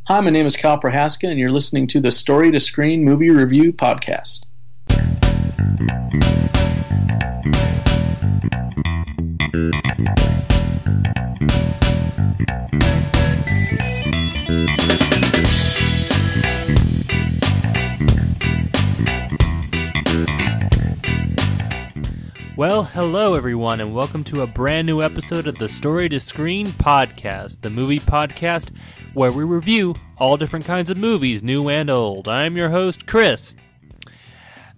Hi, my name is Kyle Prohaska, and you're listening to the Story to Screen Movie Review Podcast. Well, hello everyone, and welcome to a brand new episode of the Story to Screen Podcast, the movie podcast where we review all different kinds of movies, new and old. I'm your host, Chris.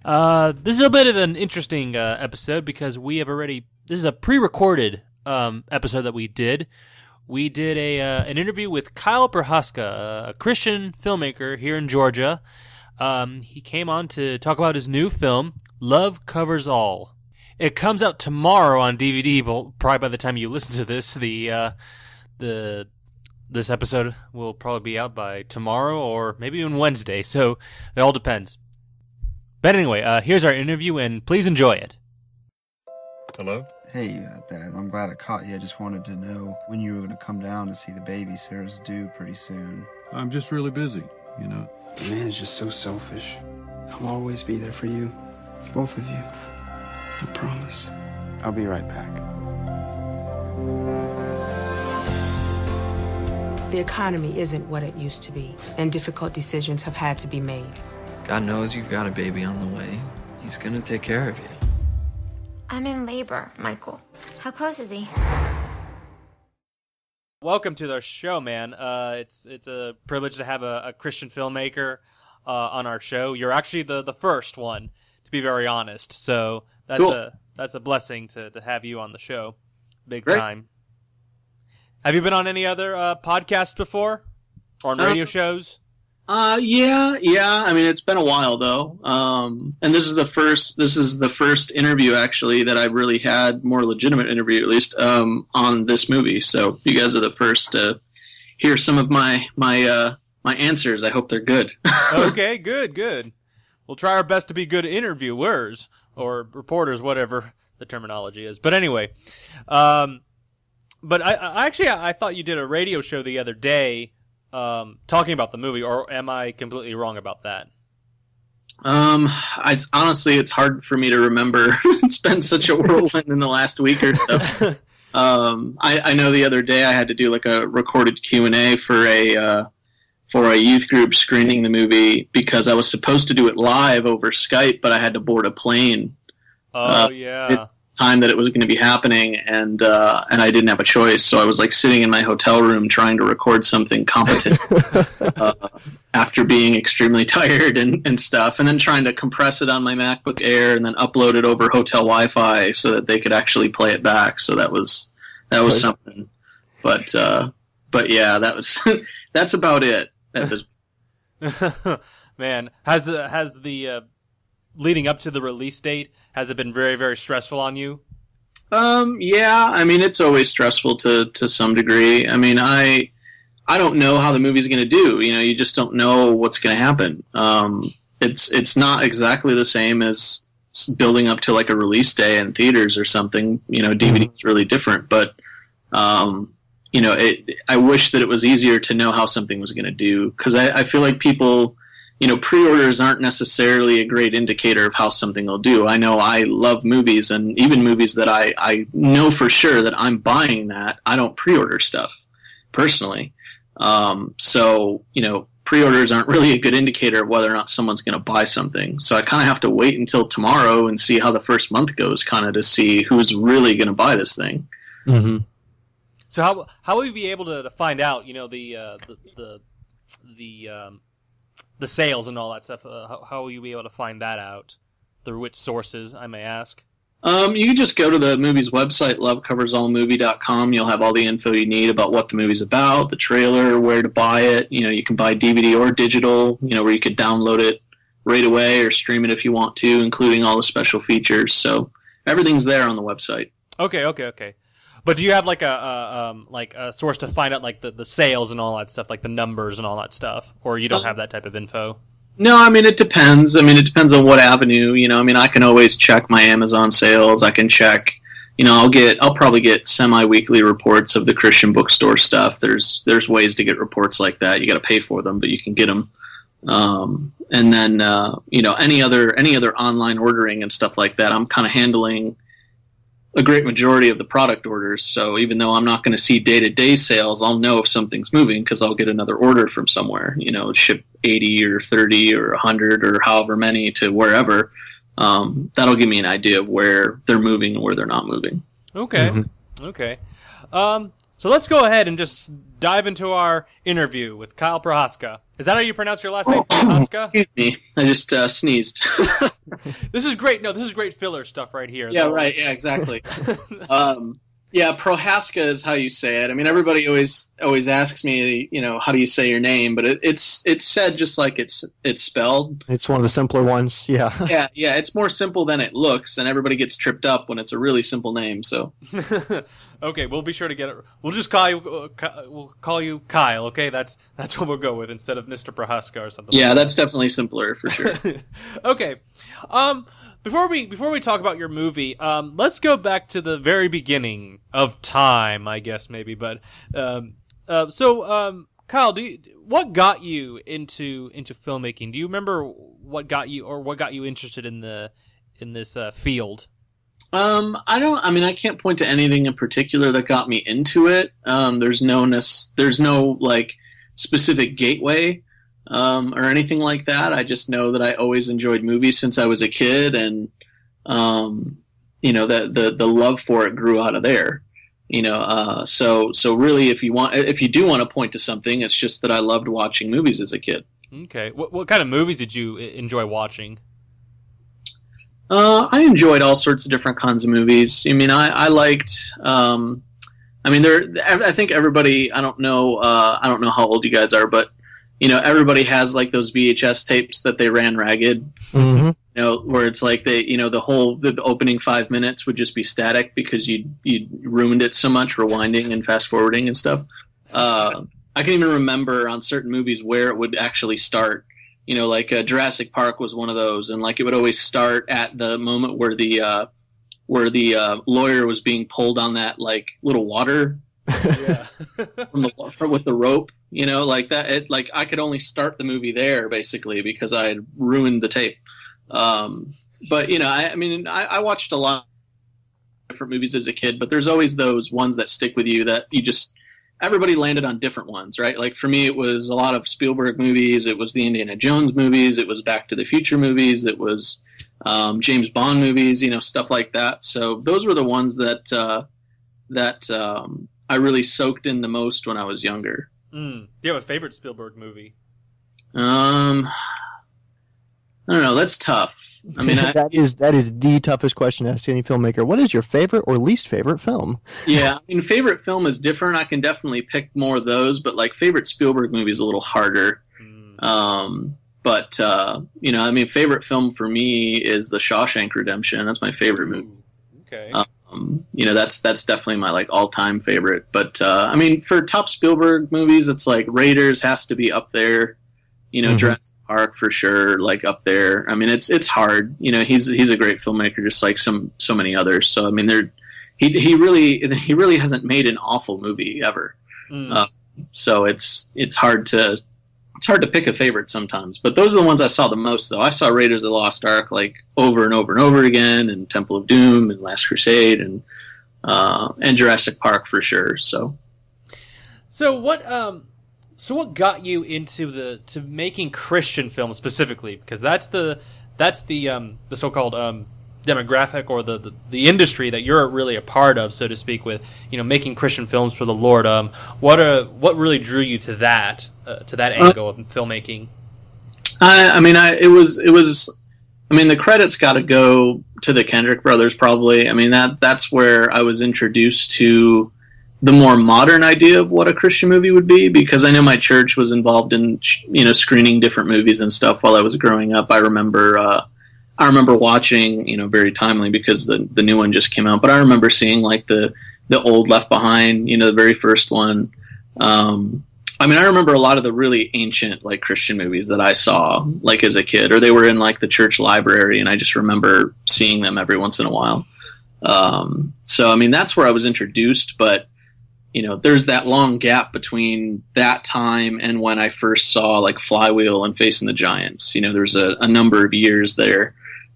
This is a bit of an interesting episode because this is a pre-recorded episode that we did. We did an interview with Kyle Prohaska, a Christian filmmaker here in Georgia. He came on to talk about his new film, Love Covers All. It comes out tomorrow on DVD, but probably by the time you listen to this, this episode will probably be out by tomorrow or maybe even Wednesday, so it all depends. But anyway, here's our interview, and please enjoy it. Hello? Hey, Dad, I'm glad I caught you. I just wanted to know when you were going to come down to see the baby. Sarah's due pretty soon. I'm just really busy, you know. The man is just so selfish. I'll always be there for you. Both of you. I promise. I'll be right back. The economy isn't what it used to be, and difficult decisions have had to be made. God knows you've got a baby on the way. He's gonna take care of you. I'm in labor, Michael. How close is he? Welcome to our show, man. It's a privilege to have a Christian filmmaker on our show. You're actually the first one, to be very honest. So that's cool. That's a blessing to have you on the show, big Great. time. Have you been on any other podcasts before, or on radio shows? Yeah. I mean, it's been a while though. And this is the first interview actually that I've really had, more legitimate interview at least, on this movie. So you guys are the first to hear some of my answers. I hope they're good. Okay, good. We'll try our best to be good interviewers or reporters, whatever the terminology is. But anyway, but I thought you did a radio show the other day talking about the movie, or am I completely wrong about that? Honestly, it's hard for me to remember. It's been such a whirlwind in the last week or so. I know the other day I had to do like a recorded Q&A for a youth group screening the movie because I was supposed to do it live over Skype, but I had to board a plane. Oh, yeah. Time that it was going to be happening, and I didn't have a choice, so I was like sitting in my hotel room trying to record something competent after being extremely tired and stuff, and then trying to compress it on my MacBook Air and then upload it over hotel Wi-Fi so that they could actually play it back. So that was something. But yeah, that was that's about it. Man, has the leading up to the release date, has it been very, very stressful on you? Yeah, I mean, it's always stressful to some degree. I mean, I don't know how the movie's going to do. You know, you just don't know what's going to happen. It's not exactly the same as building up to like a release day in theaters or something. You know, DVD is really different, but you know, I wish that it was easier to know how something was going to do, because I feel like people, you know, pre-orders aren't necessarily a great indicator of how something will do. I know I love movies, and even movies that I know for sure that I'm buying that, I don't pre-order stuff personally. So, you know, pre-orders aren't really a good indicator of whether or not someone's going to buy something. So I kind of have to wait until tomorrow and see how the first month goes, kind of to see who's really going to buy this thing. Mm-hmm. So how will you be able to find out, you know, the sales and all that stuff? How will you be able to find that out? Through which sources, I may ask? You can just go to the movie's website, lovecoversallmovie.com. You'll have all the info you need about what the movie's about, the trailer, where to buy it. You know, you can buy DVD or digital, you know, where you could download it right away or stream it if you want to, including all the special features. So everything's there on the website. Okay. But do you have like a source to find out like the sales and all that stuff, like the numbers and all that stuff, or you don't have that type of info? No, I mean, it depends. I mean, it depends on what avenue, you know. I mean, I can always check my Amazon sales. I can check, I'll probably get semi-weekly reports of the Christian bookstore stuff. There's ways to get reports like that. You got to pay for them, but you can get them. And then any other online ordering and stuff like that, I'm kind of handling a great majority of the product orders. So even though I'm not going to see day-to-day sales, I'll know if something's moving because I'll get another order from somewhere. Ship 80 or 30 or 100 or however many to wherever. That'll give me an idea of where they're moving and where they're not moving. Okay. Mm-hmm. Okay. So let's go ahead and just dive into our interview with Kyle Prohaska. Is that how you pronounce your last name, Prohaska? Excuse me. I just sneezed. This is great. No, this is great filler stuff right here. Yeah, right. Yeah, exactly. Yeah, Prohaska is how you say it. I mean, everybody always asks me, how do you say your name? But it's said just like it's spelled. It's one of the simpler ones. Yeah. Yeah. It's more simple than it looks, and everybody gets tripped up when it's a really simple name. So. Okay, we'll be sure to get it. We'll just call you Kyle. Okay, that's what we'll go with instead of Mr. Prohaska or something. Yeah, that's definitely simpler for sure. Okay. Before we talk about your movie, let's go back to the very beginning of time, I guess maybe. But Kyle, what got you into filmmaking? Do you remember what got you interested in this field? I can't point to anything in particular that got me into it. There's no like specific gateway, or anything like that. I just know that I always enjoyed movies since I was a kid, and the love for it grew out of there. So really, if you do want to point to something, it's just that I loved watching movies as a kid. Okay, what kind of movies did you enjoy watching? I enjoyed all sorts of different kinds of movies. I mean, I liked. I think everybody. I don't know how old you guys are, but everybody has like those VHS tapes that they ran ragged. Mm-hmm. Where it's like the opening 5 minutes would just be static because you ruined it so much, rewinding and fast forwarding and stuff. I can even remember on certain movies where it would actually start. Like Jurassic Park was one of those, and like it would always start at the moment where the lawyer was being pulled on that like little water, with the rope, like that. It like I could only start the movie there basically because I had ruined the tape. But I watched a lot of different movies as a kid, but there's always those ones that stick with you that you just. Everybody landed on different ones, right? Like for me, it was a lot of Spielberg movies. It was the Indiana Jones movies. It was Back to the Future movies. It was James Bond movies, stuff like that. So those were the ones that I really soaked in the most when I was younger. Do you have a favorite Spielberg movie? I don't know. That's tough. I mean, that is the toughest question to ask any filmmaker. What is your favorite or least favorite film? Yeah, I mean, favorite film is different. I can definitely pick more of those, but like favorite Spielberg movie is a little harder. Favorite film for me is The Shawshank Redemption. That's my favorite movie. Okay. That's definitely my like all-time favorite. But for top Spielberg movies, it's like Raiders has to be up there. Jurassic Park for sure, like up there. I mean, it's hard. He's a great filmmaker, just like so many others. So I mean, he really hasn't made an awful movie ever. So it's hard to pick a favorite sometimes. But those are the ones I saw the most, though. I saw Raiders of the Lost Ark like over and over and over again, and Temple of Doom, and Last Crusade, and Jurassic Park for sure. So what got you into to making Christian films specifically? Because that's the so-called demographic or the industry that you're really a part of, so to speak, with making Christian films for the Lord. What really drew you to that angle of filmmaking? The credits got to go to the Kendrick brothers probably. I mean that's where I was introduced to the more modern idea of what a Christian movie would be, because I know my church was involved in screening different movies and stuff while I was growing up. I remember watching, very timely because the new one just came out, but I remember seeing like the old Left Behind, the very first one. I remember a lot of the really ancient like Christian movies that I saw like as a kid, or they were in like the church library, and I just remember seeing them every once in a while. So I mean, that's where I was introduced, but there's that long gap between that time and when I first saw like Flywheel and Facing the Giants. There's a number of years there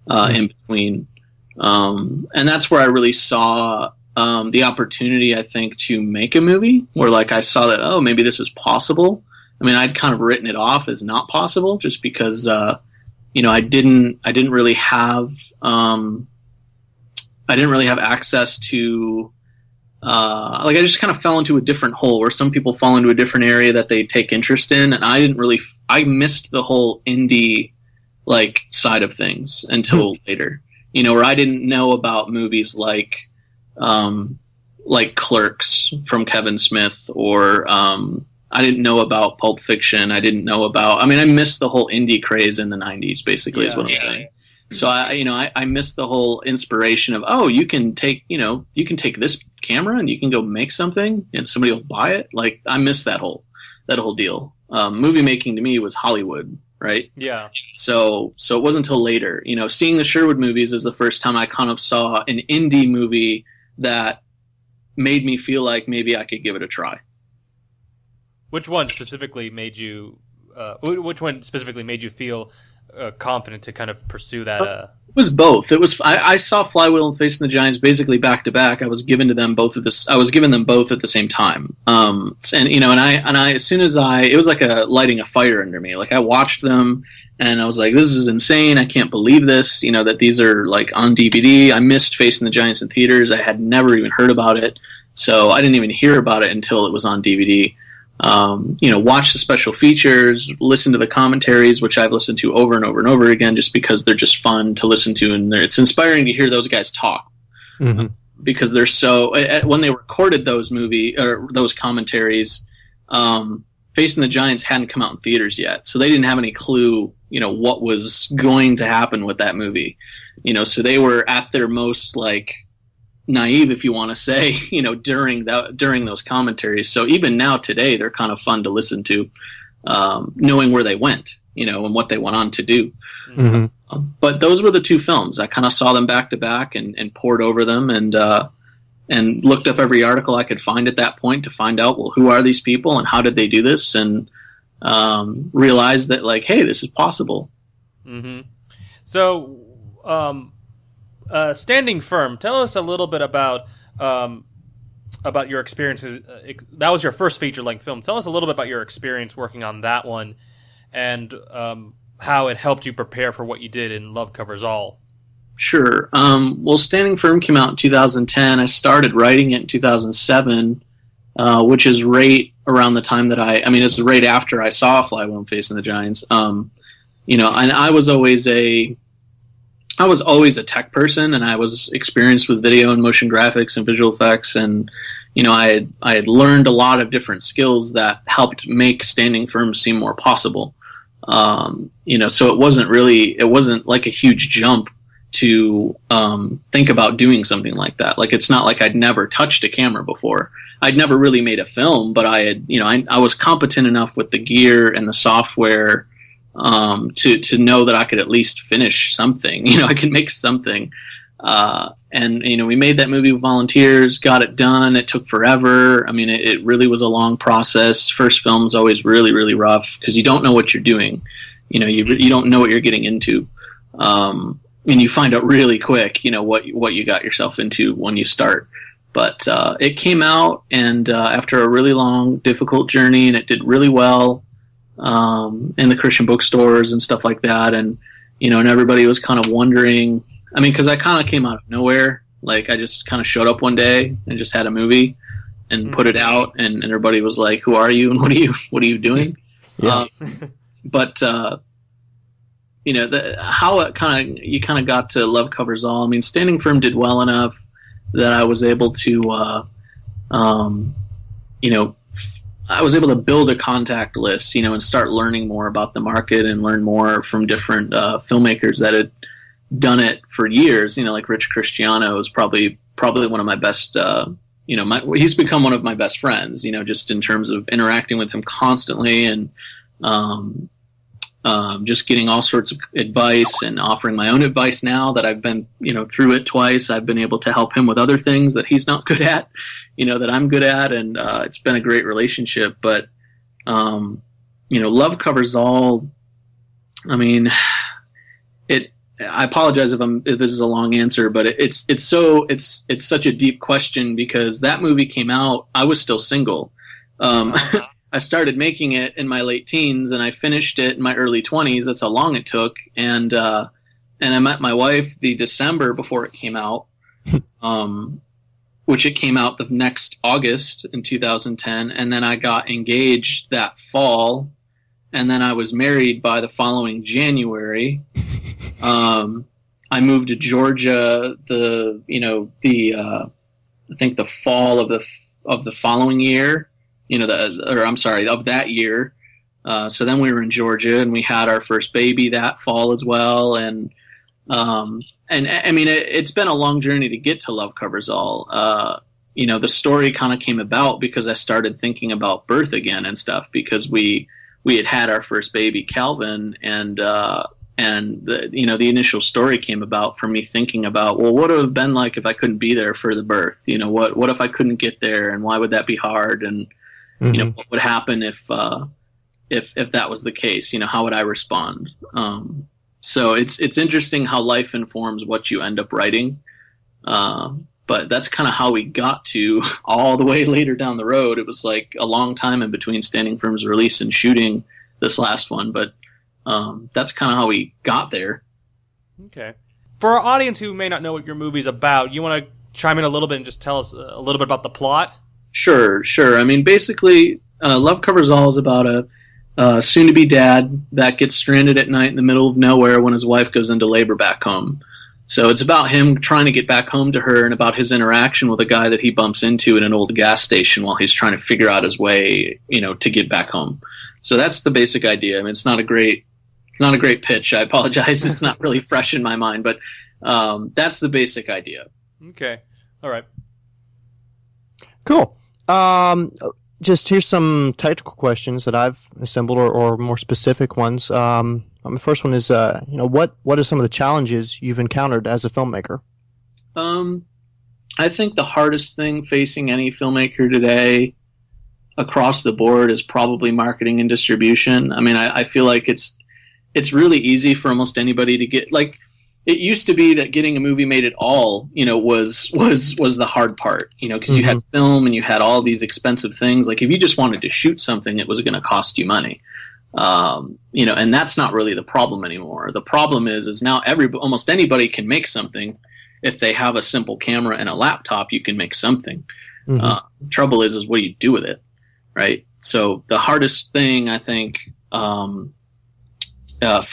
in between. And that's where I really saw the opportunity, I think, to make a movie where like I saw that, oh, maybe this is possible. I mean, I'd kind of written it off as not possible just because, I didn't really have access to, I just kind of fell into a different hole where some people fall into a different area that they take interest in. And I missed the whole indie like side of things until later, where I didn't know about movies like Clerks from Kevin Smith, or I didn't know about Pulp Fiction. I didn't know about. I mean, I missed the whole indie craze in the '90s. Basically, is what I'm saying. So I missed the whole inspiration of, oh, you can take this camera and you can go make something and somebody will buy it. Like I missed that whole deal. Movie making to me was Hollywood, right? Yeah. So it wasn't until later, seeing the Sherwood movies is the first time I kind of saw an indie movie that made me feel like maybe I could give it a try. Which one specifically made you feel confident to kind of pursue that? It was both. It was I saw Flywheel and Facing the Giants basically back to back. I was given them both at the same time. And I as soon as it was like lighting a fire under me. Like I watched them and I was like, this is insane. I can't believe this. That these are like on DVD. I missed Facing the Giants in theaters. I had never even heard about it, so I didn't even hear about it until it was on DVD. Watch the special features, listen to the commentaries, which I've listened to over and over and over again, just because they're just fun to listen to, and it's inspiring to hear those guys talk. Mm-hmm. Because they're so. When they recorded those commentaries, Facing the Giants hadn't come out in theaters yet, so they didn't have any clue, what was going to happen with that movie. So they were at their most like naive, if you want to say, during those commentaries. So even now today, they're kind of fun to listen to, knowing where they went, and what they went on to do. Mm-hmm. But those were the two films. I kind of saw them back to back and pored over them and looked up every article I could find at that point to find out, well, who are these people and how did they do this? And realized that like, hey, this is possible. Mm-hmm. So, Standing Firm, tell us a little bit about your experiences. That was your first feature-length film. Tell us a little bit about your experience working on that one and how it helped you prepare for what you did in Love Covers All. Sure. Well, Standing Firm came out in 2010. I started writing it in 2007, which is right around the time that it's right after I saw Flywheel and Facing the Giants. And I was always a tech person, and I was experienced with video and motion graphics and visual effects, and I had learned a lot of different skills that helped make Standing Firm seem more possible. So it wasn't like a huge jump to think about doing something like that. Like it's not like I'd never touched a camera before. I'd never really made a film, but I was competent enough with the gear and the software to know that I could at least finish something. I could make something. And we made that movie with volunteers, got it done. It took forever. I mean, it really was a long process. First film is always really, really rough because you don't know what you're doing. You don't know what you're getting into. And you find out really quick, what you got yourself into when you start. But it came out, and after a really long, difficult journey, and it did really well in the Christian bookstores and stuff like that. And and everybody was kind of wondering. I mean, because I kind of came out of nowhere. Like I just kind of showed up one day and just had a movie and put it out, and everybody was like, "Who are you? And what are you doing?" Yeah. How you kind of got to Love Covers All. I mean, Standing Firm did well enough that I was able to, I was able to build a contact list, and start learning more about the market and learn more from different filmmakers that had done it for years. Like Rich Cristiano is probably one of my best. He's become one of my best friends. Just in terms of interacting with him constantly and just getting all sorts of advice and offering my own advice now that I've been, through it twice. I've been able to help him with other things that he's not good at, that I'm good at. And it's been a great relationship. But, Love Covers All, I mean, I apologize if this is a long answer, but it's such a deep question because that movie came out, I was still single. I started making it in my late teens, and I finished it in my early 20s. That's how long it took. And I met my wife the December before it came out, which it came out the next August in 2010. And then I got engaged that fall, and then I was married by the following January. I moved to Georgia I think the fall of the following year. Of that year. So then we were in Georgia, and we had our first baby that fall as well. And I mean, it's been a long journey to get to Love Covers All. The story kind of came about because I started thinking about birth again and stuff, because we had our first baby, Calvin, and the initial story came about from me thinking about, well, what would it have been like if I couldn't be there for the birth? What if I couldn't get there, and why would that be hard? And what would happen if that was the case? How would I respond? So it's interesting how life informs what you end up writing. But that's kind of how we got to all the way later down the road. It was like a long time in between Standing Firm's release and shooting this last one. But that's kind of how we got there. Okay. For our audience who may not know what your movie's about, you want to chime in a little bit and just tell us a little bit about the plot? Sure. I mean, basically, Love Covers All is about a soon-to-be dad that gets stranded at night in the middle of nowhere when his wife goes into labor back home. So it's about him trying to get back home to her, and about his interaction with a guy that he bumps into at an old gas station while he's trying to figure out his way, to get back home. So that's the basic idea. I mean, it's not a great pitch. I apologize. It's not really fresh in my mind, but that's the basic idea. Okay. All right. Cool. Just here's some technical questions that I've assembled, or more specific ones. The first one is, what are some of the challenges you've encountered as a filmmaker? I think the hardest thing facing any filmmaker today across the board is probably marketing and distribution. I mean, I feel like it's really easy for almost anybody to get, like, it used to be that getting a movie made at all, was the hard part, because you had film and you had all these expensive things. Like, if you just wanted to shoot something, it was going to cost you money. And that's not really the problem anymore. The problem is now almost anybody can make something. If they have a simple camera and a laptop, you can make something. Trouble is what do you do with it, right? So the hardest thing, I think, for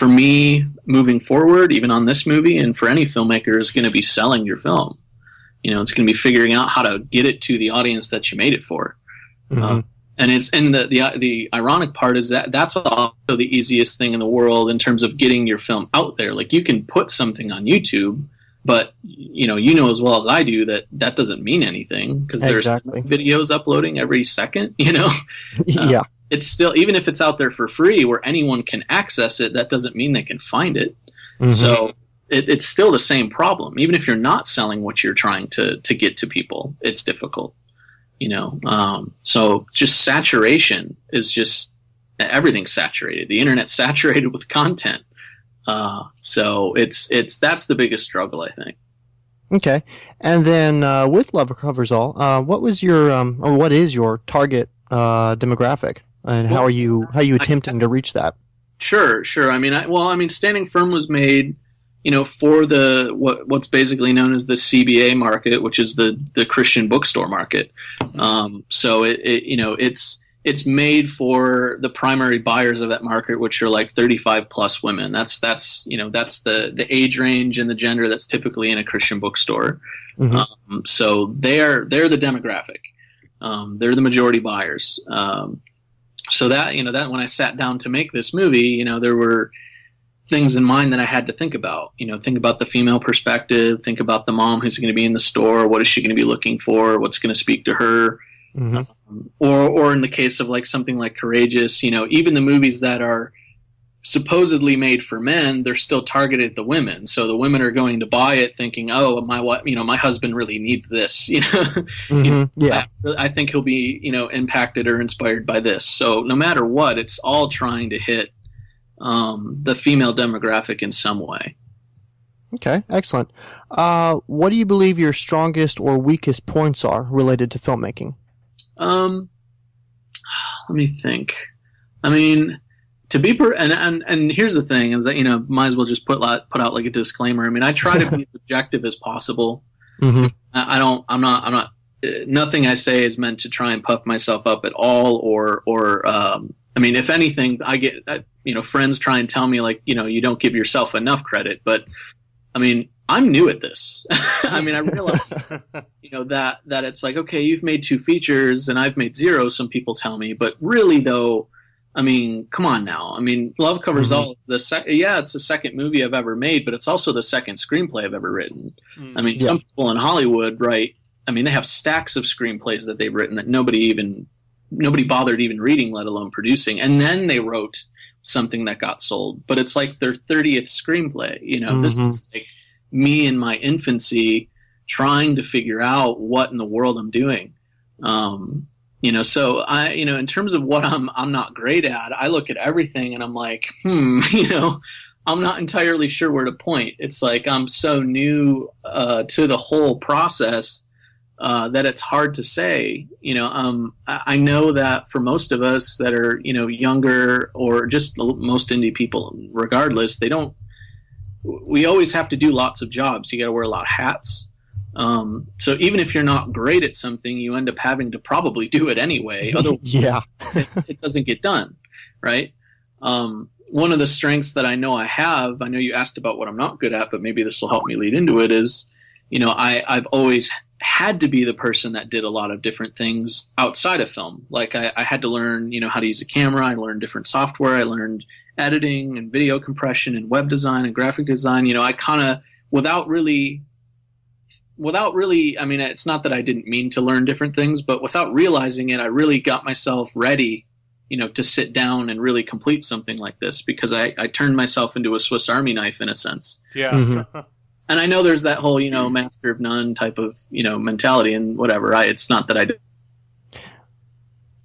me moving forward, even on this movie, and for any filmmaker, is going to be selling your film. It's going to be figuring out how to get it to the audience that you made it for. And the ironic part is that that's also the easiest thing in the world in terms of getting your film out there. Like, you can put something on YouTube, but you know as well as I do that doesn't mean anything, because there's videos uploading every second. Yeah. It's still, even if it's out there for free where anyone can access it, that doesn't mean they can find it. So it's still the same problem. Even if you're not selling what you're trying to get to people, it's difficult. So just saturation is just, everything's saturated. The internet's saturated with content. So that's the biggest struggle, I think. Okay. And then with Love Covers All, what was your or what is your target demographic, and how are you attempting to reach that? Sure. I mean, Standing Firm was made, for the what's basically known as the CBA market, which is the Christian bookstore market. So it's made for the primary buyers of that market, which are like 35 plus women. That's the age range and the gender that's typically in a Christian bookstore. So they're the demographic. They're the majority buyers. So that when I sat down to make this movie, there were things in mind that I had to think about. Think about the female perspective, think about the mom who's going to be in the store. What is she going to be looking for? What's going to speak to her? Or in the case of like something like Courageous, even the movies that are supposedly made for men, they're still targeted at the women. So the women are going to buy it thinking, oh, my husband really needs this. Yeah. I think he'll be, impacted or inspired by this. So no matter what, it's all trying to hit the female demographic in some way. Okay, excellent. What do you believe your strongest or weakest points are related to filmmaking? Let me think. I mean, to be and here's the thing is that might as well just put out like a disclaimer. I mean, I try to be as objective as possible. Mm-hmm. I'm not. Nothing I say is meant to try and puff myself up at all, or I mean, if anything, I get friends try and tell me like you don't give yourself enough credit, but I mean, I'm new at this. I mean, I realize that it's like, okay, you've made 2 features and I've made 0. Some people tell me, but really though. I mean, come on now. I mean, Love Covers All. It's the second movie I've ever made, but it's also the second screenplay I've ever written. I mean, some people in Hollywood write. I mean, they have stacks of screenplays that they've written that nobody bothered even reading, let alone producing. And then they wrote something that got sold. But it's like their 30th screenplay. This is like me in my infancy trying to figure out what in the world I'm doing. So I, in terms of what I'm not great at, I look at everything and I'm like, I'm not entirely sure where to point. It's like I'm so new to the whole process that it's hard to say. I know that for most of us that are, younger or just most indie people, regardless, we always have to do lots of jobs. You got to wear a lot of hats. So even if you're not great at something, you end up having to probably do it anyway. Otherwise, it doesn't get done, right? One of the strengths that I know I have, I know you asked about what I'm not good at, but maybe this will help me lead into it, is, I've always had to be the person that did a lot of different things outside of film. Like I had to learn, how to use a camera. I learned different software. I learned editing and video compression and web design and graphic design. I kind of, without really, I mean, it's not that I didn't mean to learn different things, but without realizing it, I really got myself ready, to sit down and really complete something like this, because I turned myself into a Swiss Army knife in a sense. Yeah. Mm-hmm. And I know there's that whole, master of none type of, mentality and whatever. It's not that I did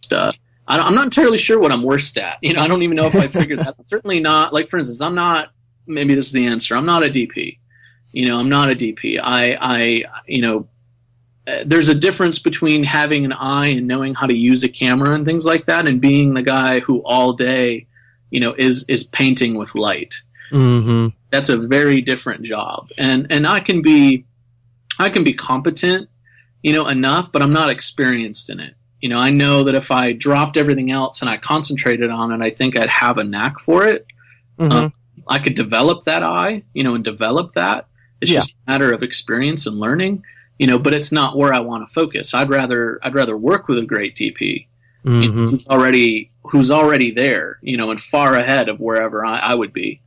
stuff. I'm not entirely sure what I'm worst at. I don't even know if I figured that. I'm certainly not, like, for instance, maybe this is the answer. I'm not a DP. I'm not a DP. There's a difference between having an eye and knowing how to use a camera and things like that, and being the guy who all day, is painting with light. Mm-hmm. That's a very different job. And I can be competent, enough, but I'm not experienced in it. I know that if I dropped everything else and I concentrated on it, I think I'd have a knack for it. Mm-hmm. I could develop that eye, and develop that. It's just a matter of experience and learning, but it's not where I want to focus. I'd rather work with a great DP who's already there, and far ahead of wherever I would be.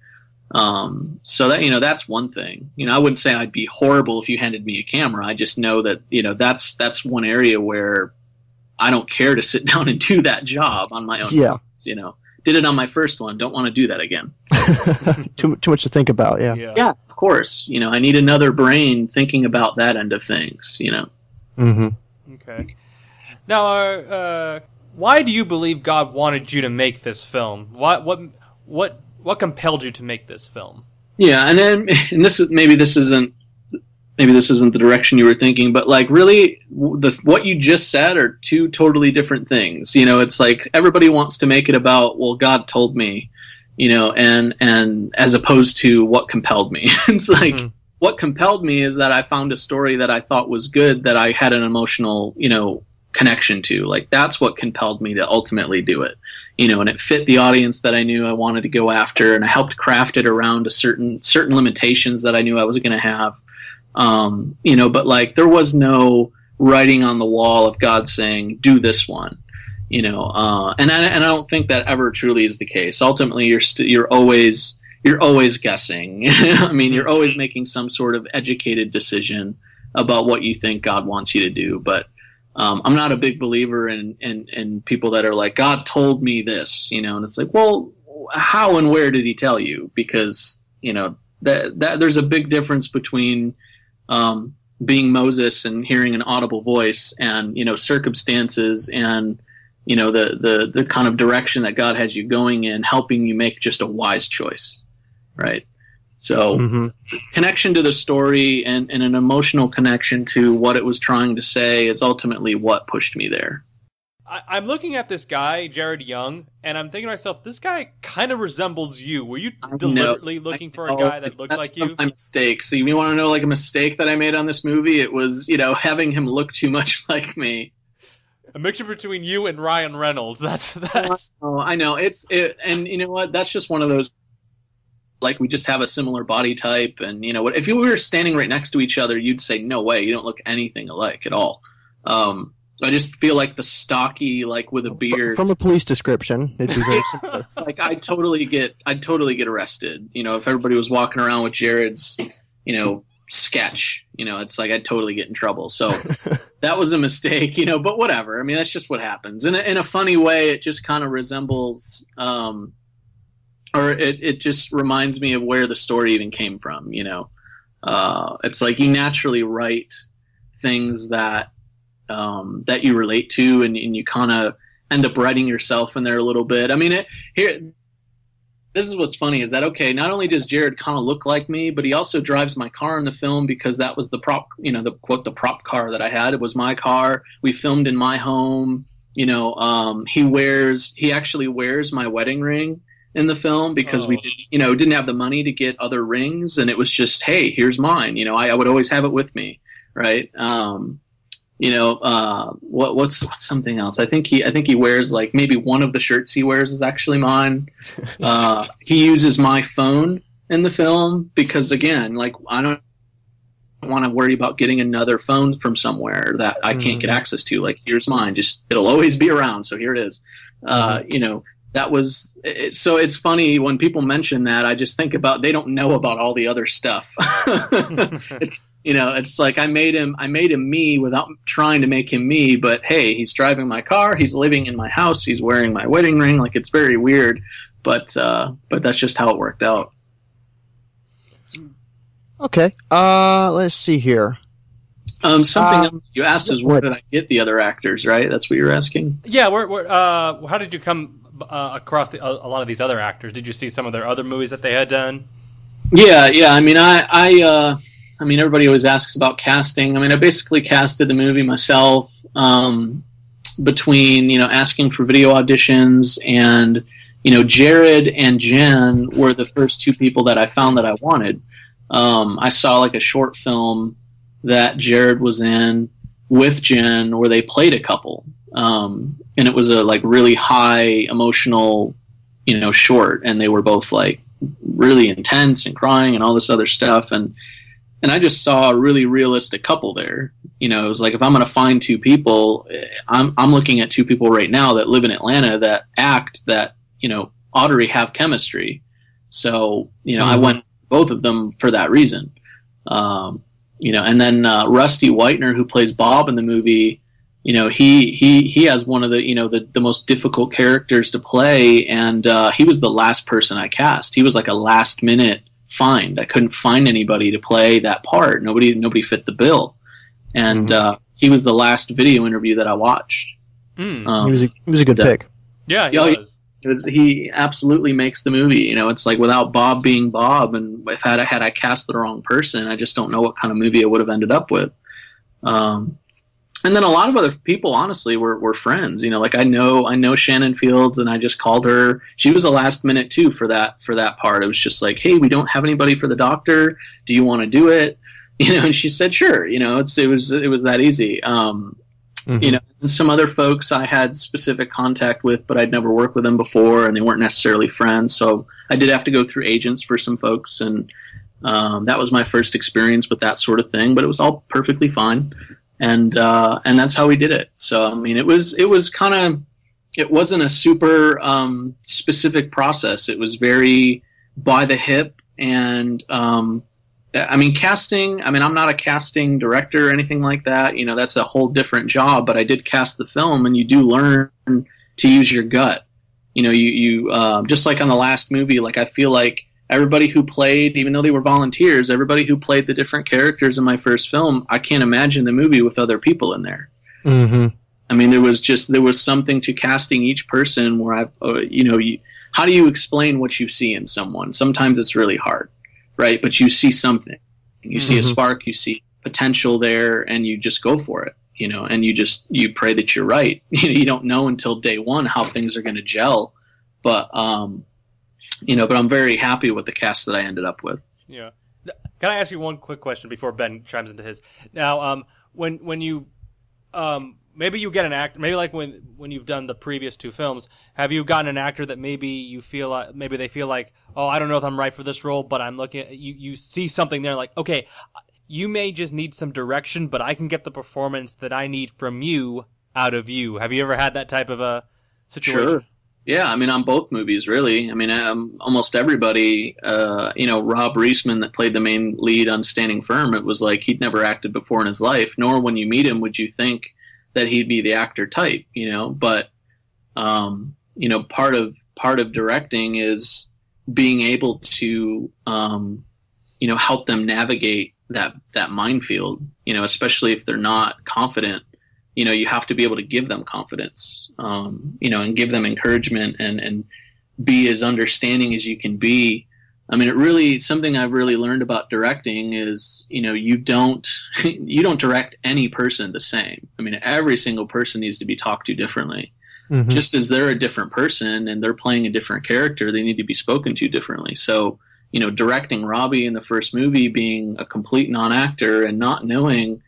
So that, that's one thing. I wouldn't say I'd be horrible if you handed me a camera. I just know that, that's one area where I don't care to sit down and do that job on my own. Yeah. Did it on my first one. Don't want to do that again. Too much to think about. Yeah, of course. I need another brain thinking about that end of things, Mm-hmm. Okay. Now, why do you believe God wanted you to make this film? What compelled you to make this film? Yeah, and this isn't the direction you were thinking, but like really what you just said are 2 totally different things. It's like everybody wants to make it about, well, God told me, and as opposed to what compelled me. It's like what compelled me is that I found a story that I thought was good, that I had an emotional, connection to. Like that's what compelled me to ultimately do it. And it fit the audience that I knew I wanted to go after, and I helped craft it around a certain limitations that I knew I was going to have. But like there was no writing on the wall of God saying, do this one, and I don't think that ever truly is the case. Ultimately, you're always guessing. I mean, you're always making some sort of educated decision about what you think God wants you to do. But I'm not a big believer in people that are like, God told me this, and it's like, well, how and where did he tell you? Because, that there's a big difference between being Moses and hearing an audible voice and, circumstances and, the kind of direction that God has you going in, helping you make just a wise choice, right? So connection to the story and an emotional connection to what it was trying to say is ultimately what pushed me there. I'm looking at this guy, Jared Young, and I'm thinking to myself, this guy kind of resembles you. Were you deliberately looking for a guy that looked like you? My mistake. So you want to know, like, a mistake that I made on this movie? It was, having him look too much like me. A mixture between you and Ryan Reynolds. That's. Oh, I know. And you know what? That's just one of those. Like, we just have a similar body type, and what? If you were standing right next to each other, you'd say, "No way, you don't look anything alike at all." I just feel like the stocky, like with a beard. From a police description, it'd be very similar. It's like I'd totally get arrested. If everybody was walking around with Jared's, sketch, it's like I'd totally get in trouble. So that was a mistake, but whatever. I mean, that's just what happens. In a funny way, it just kind of resembles, or it just reminds me of where the story even came from. It's like you naturally write things that you relate to, and you kind of end up writing yourself in there a little bit. I mean, this is what's funny is that, okay, not only does Jared kind of look like me, but he also drives my car in the film because that was the prop, the prop car that I had. It was my car. We filmed in my home. He actually wears my wedding ring in the film because we didn't have the money to get other rings, and it was just, hey, here's mine. I would always have it with me, right? What's something else? I think he wears, like, maybe one of the shirts he wears is actually mine. He uses my phone in the film because, again, like, I don't want to worry about getting another phone from somewhere that I can't get access to. Like, here's mine. Just, it'll always be around. So here it is. That was so. It's funny when people mention that. I just think about, they don't know about all the other stuff. It's like I made him me without trying to make him me. But hey, he's driving my car. He's living in my house. He's wearing my wedding ring. Like, it's very weird, but that's just how it worked out. Okay. Let's see here. Something else you asked is, where did I get the other actors, right? That's what you're asking? Yeah, how did you come across a lot of these other actors? Did you see some of their other movies that they had done? Yeah. I mean, everybody always asks about casting. I mean, I basically casted the movie myself, between, asking for video auditions, and, Jared and Jen were the first two people that I found that I wanted. I saw, like, a short film that Jared was in with Jen where they played a couple. And it was a, like, really high emotional, short, and they were both, like, really intense and crying and all this other stuff. And I just saw a really realistic couple there. It was like, if I'm going to find two people, I'm looking at two people right now that live in Atlanta that act that, Audrey have chemistry. So, I went both of them for that reason. And then Rusty Whitener, who plays Bob in the movie, he has one of the most difficult characters to play, and he was the last person I cast. He was like a last minute find. I couldn't find anybody to play that part. Nobody fit the bill, and he was the last video interview that I watched. He was a good pick. Yeah, he was. He absolutely makes the movie. It's like, without Bob being Bob, and if had I cast the wrong person, I just don't know what kind of movie I would have ended up with. And then a lot of other people, honestly, were friends. Like, I know Shannon Fields, and I just called her. She was a last minute too for that part. It was just like, hey, we don't have anybody for the doctor. Do you want to do it? And she said, sure. It was that easy. And some other folks I had specific contact with, but I'd never worked with them before, and they weren't necessarily friends. So I did have to go through agents for some folks, and that was my first experience with that sort of thing. But it was all perfectly fine, and that's how we did it. So I mean, it wasn't a super specific process. It was very by the hip, and casting, I'm not a casting director or anything like that. That's a whole different job, but I did cast the film, and you do learn to use your gut. you just like on the last movie, like I feel like everybody who played, even though they were volunteers, everybody who played the different characters in my first film, I can't imagine the movie with other people in there. Mm-hmm. I mean, there was something to casting each person where how do you explain what you see in someone? Sometimes it's really hard, right? But you see something, you see a spark, you see potential there, and you just go for it, and you pray that you're right. You don't know until day one how things are going to gel, but but I'm very happy with the cast that I ended up with. Yeah. Can I ask you one quick question before Ben chimes into his? Now, when you maybe you get an actor, maybe like when you've done the previous two films, have you gotten an actor that maybe you feel like, maybe they feel like, oh, I don't know if I'm right for this role, but I'm looking at you see something there like, okay, you may just need some direction, but I can get the performance that I need from you out of you. Have you ever had that type of a situation? Sure. Yeah, I mean, on both movies, really. I mean, almost everybody, Rob Reisman that played the main lead on Standing Firm, it was like he'd never acted before in his life, nor when you meet him would you think that he'd be the actor type, but, part of directing is being able to, help them navigate that minefield, especially if they're not confident. You have to be able to give them confidence, and give them encouragement and be as understanding as you can be. I mean, something I've really learned about directing is, you don't direct any person the same. I mean, every single person needs to be talked to differently. Mm-hmm. Just as they're a different person and they're playing a different character, they need to be spoken to differently. So, directing Robbie in the first movie, being a complete non-actor and not knowing,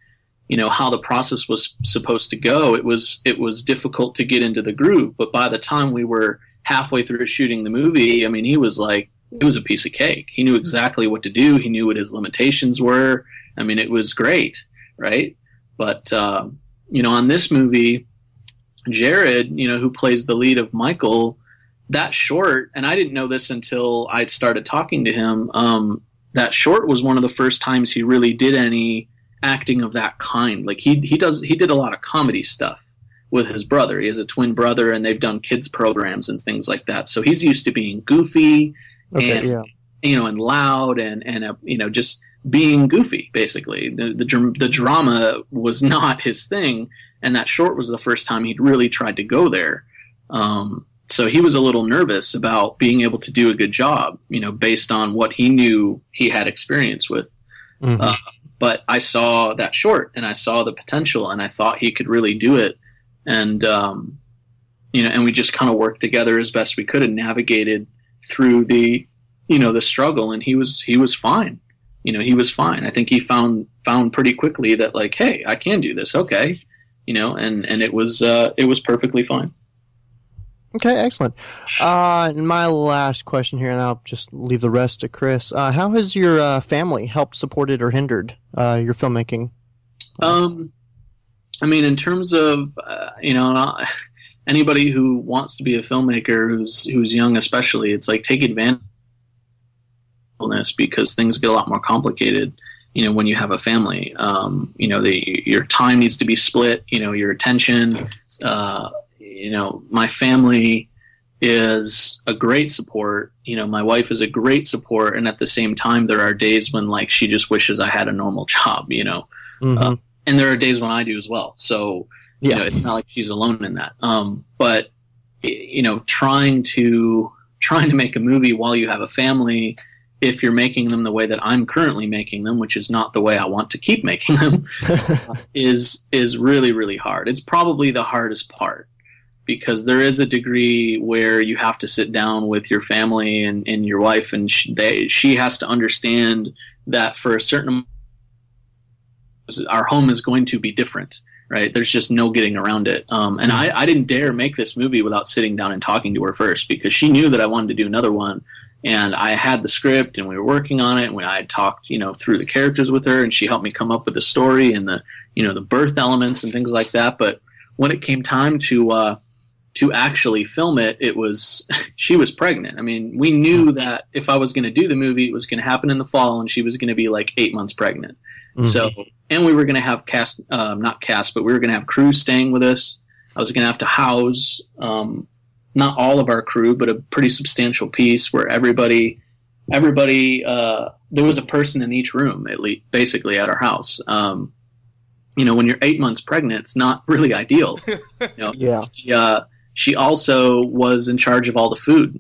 how the process was supposed to go, it was difficult to get into the groove. But by the time we were halfway through shooting the movie, I mean, it was a piece of cake. He knew exactly what to do. He knew what his limitations were. I mean, it was great, right? But, on this movie, Jared, who plays the lead of Michael, that short, and I didn't know this until I'd started talking to him, that short was one of the first times he really did any acting of that kind. Like he did a lot of comedy stuff with his brother. He has a twin brother, and they've done kids programs and things like that. So he's used to being goofy and loud and just being goofy. Basically, the drama was not his thing, and that short was the first time he'd really tried to go there. So he was a little nervous about being able to do a good job, based on what he knew he had experience with. Mm-hmm. But I saw that short, and I saw the potential, and I thought he could really do it. And, and we just kind of worked together as best we could and navigated through the struggle. And he was fine. He was fine. I think he found pretty quickly that, like, hey, I can do this. Okay. And it was perfectly fine. Okay, excellent. And my last question here, and I'll just leave the rest to Chris. How has your family helped, supported, or hindered your filmmaking? I mean, in terms of anybody who wants to be a filmmaker, who's young especially, it's like take advantage of this, because things get a lot more complicated. When you have a family, your time needs to be split. Your attention. My family is a great support. My wife is a great support, and at the same time, there are days when like she just wishes I had a normal job. Mm-hmm. And there are days when I do as well. So it's not like she's alone in that. But trying to make a movie while you have a family, if you're making them the way that I'm currently making them, which is not the way I want to keep making them, is really, really hard. It's probably the hardest part, because there is a degree where you have to sit down with your family and your wife, and she has to understand that for a certain, our home is going to be different, right? There's just no getting around it. And I didn't dare make this movie without sitting down and talking to her first, because she knew that I wanted to do another one. And I had the script, and we were working on it, and I had talked, through the characters with her, and she helped me come up with the story and the birth elements and things like that. But when it came time to actually film it, she was pregnant. I mean, we knew that if I was going to do the movie, it was going to happen in the fall, and she was going to be like 8 months pregnant. Mm-hmm. So, and we were going to have but we were going to have crews staying with us. I was going to have to house, not all of our crew, but a pretty substantial piece where everybody, there was a person in each room, at least, basically, at our house. When you're 8 months pregnant, it's not really ideal. Yeah. She also was in charge of all the food.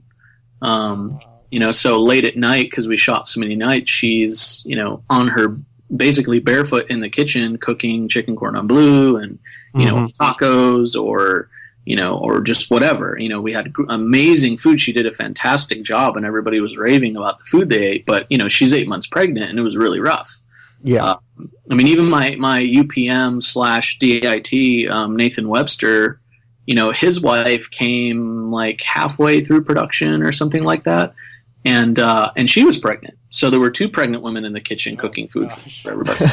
So late at night, because we shot so many nights, she's, on her basically barefoot in the kitchen cooking chicken cordon bleu and, tacos or just whatever. We had amazing food. She did a fantastic job and everybody was raving about the food they ate. But, she's 8 months pregnant and it was really rough. Yeah. Even my UPM/DIT, Nathan Webster, his wife came like halfway through production or something like that. And she was pregnant. So there were 2 pregnant women in the kitchen cooking food for everybody.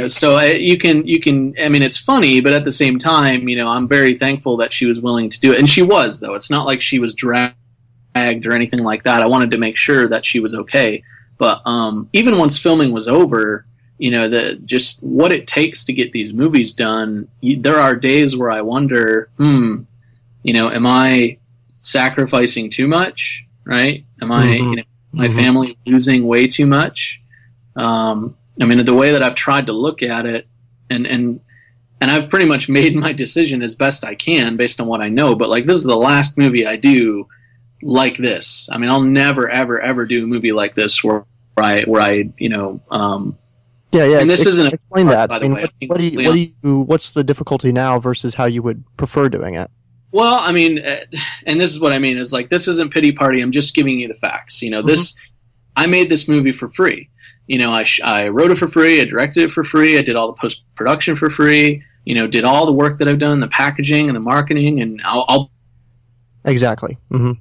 So you can, it's funny, but at the same time, I'm very thankful that she was willing to do it. And she was, though. It's not like she was dragged or anything like that. I wanted to make sure that she was okay. But even once filming was over, just what it takes to get these movies done, there are days where I wonder, am I sacrificing too much? Right? Am I, my family losing way too much? The way that I've tried to look at it, and I've pretty much made my decision as best I can based on what I know. But like, this is the last movie I do like this. I'll never, ever, ever do a movie like this where I Yeah. And this isn't explain that. By the way. What's the difficulty now versus how you would prefer doing it? Well, and this is what I mean is like, this isn't pity party. I'm just giving you the facts. I made this movie for free. I wrote it for free. I directed it for free. I did all the post-production for free. Did all the work that I've done, the packaging and the marketing, and I'll exactly. Mm-hmm.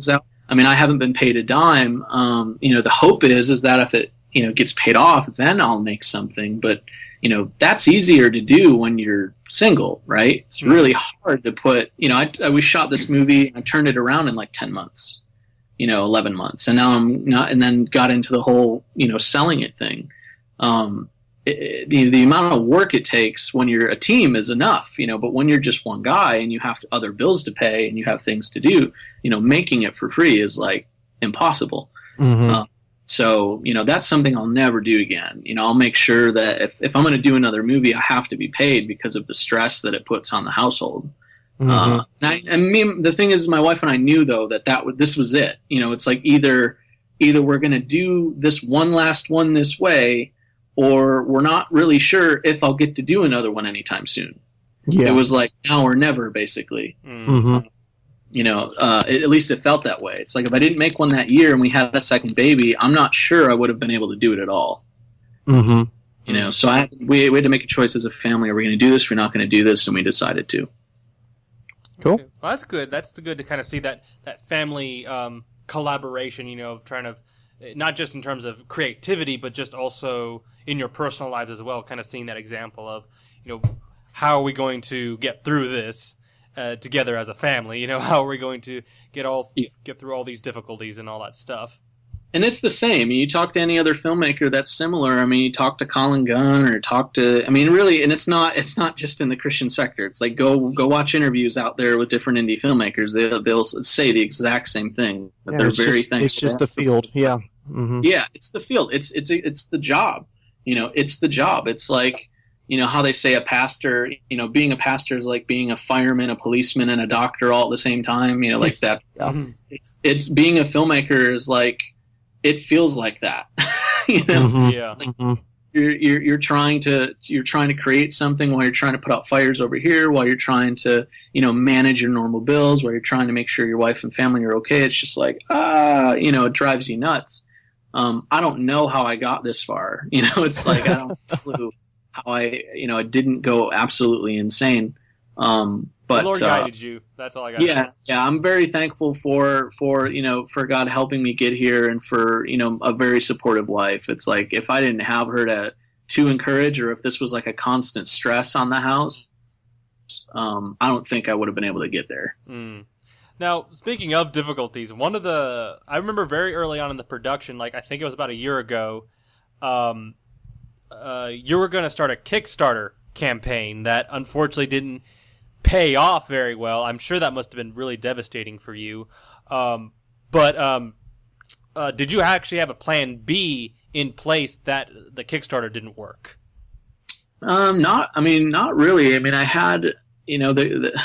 So, I haven't been paid a dime. The hope is that if it, gets paid off, then I'll make something. But, that's easier to do when you're single, right? It's really hard to put, we shot this movie and I turned it around in like 10 months, 11 months. And now I'm not, and then got into the whole, selling it thing. The amount of work it takes when you're a team is enough, but when you're just one guy and you have other bills to pay and you have things to do, making it for free is like impossible. Mm-hmm. So, that's something I'll never do again. I'll make sure that if I'm going to do another movie, I have to be paid because of the stress that it puts on the household. Mm-hmm. The thing is, my wife and I knew, though, this was it. It's like either we're going to do this one last one this way, or we're not really sure if I'll get to do another one anytime soon. Yeah. It was like now or never, basically. Mm-hmm. At least it felt that way. It's like if I didn't make one that year and we had a second baby, I'm not sure I would have been able to do it at all. Mm-hmm. So we had to make a choice as a family. Are we going to do this? We're not going to do this, and we decided to. Cool. Okay. Well, that's good. That's good to kind of see that family collaboration. Trying to not just in terms of creativity, but just also in your personal lives as well. Kind of seeing that example of how are we going to get through this together as a family? How are we going to get through all these difficulties and all that stuff? And it's the same. You talk to any other filmmaker that's similar. You talk to Colin Gunn or really, and it's not just in the Christian sector. It's like go watch interviews out there with different indie filmmakers. They'll say the exact same thing. That they're very thankful. It's just the field. Yeah. Mm-hmm. Yeah, it's the field. It's the job. It's the job. It's like, how they say a pastor, being a pastor is like being a fireman, a policeman, and a doctor all at the same time, like that. Yeah. It's being a filmmaker is like, it feels like that. Mm-hmm. Yeah. Like you're trying to create something while you're trying to put out fires over here, while you're trying to, manage your normal bills, while you're trying to make sure your wife and family are okay. It's just like, it drives you nuts. I don't know how I got this far. It's like, I don't know clue how I didn't go absolutely insane. But the Lord guided you. That's all I got. Yeah. I'm very thankful for God helping me get here and for, a very supportive wife. It's like, if I didn't have her to encourage, or if this was like a constant stress on the house, I don't think I would have been able to get there. Now, speaking of difficulties, I remember very early on in the production, like I think it was about a year ago, you were going to start a Kickstarter campaign that unfortunately didn't pay off very well. I'm sure that must have been really devastating for you. But did you actually have a plan B in place that the Kickstarter didn't work? Not really. I mean, I had, the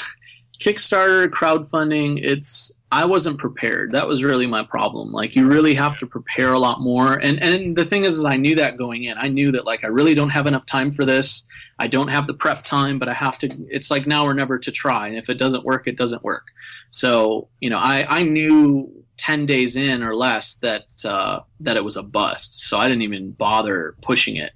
Kickstarter crowdfunding, I wasn't prepared. That was really my problem. Like, you really have to prepare a lot more. And the thing is I knew that going in. I knew that, like, I really don't have enough time for this. I don't have the prep time, but I have to, it's like now or never to try. And if it doesn't work, it doesn't work. So, I knew 10 days in or less that it was a bust. So I didn't even bother pushing it.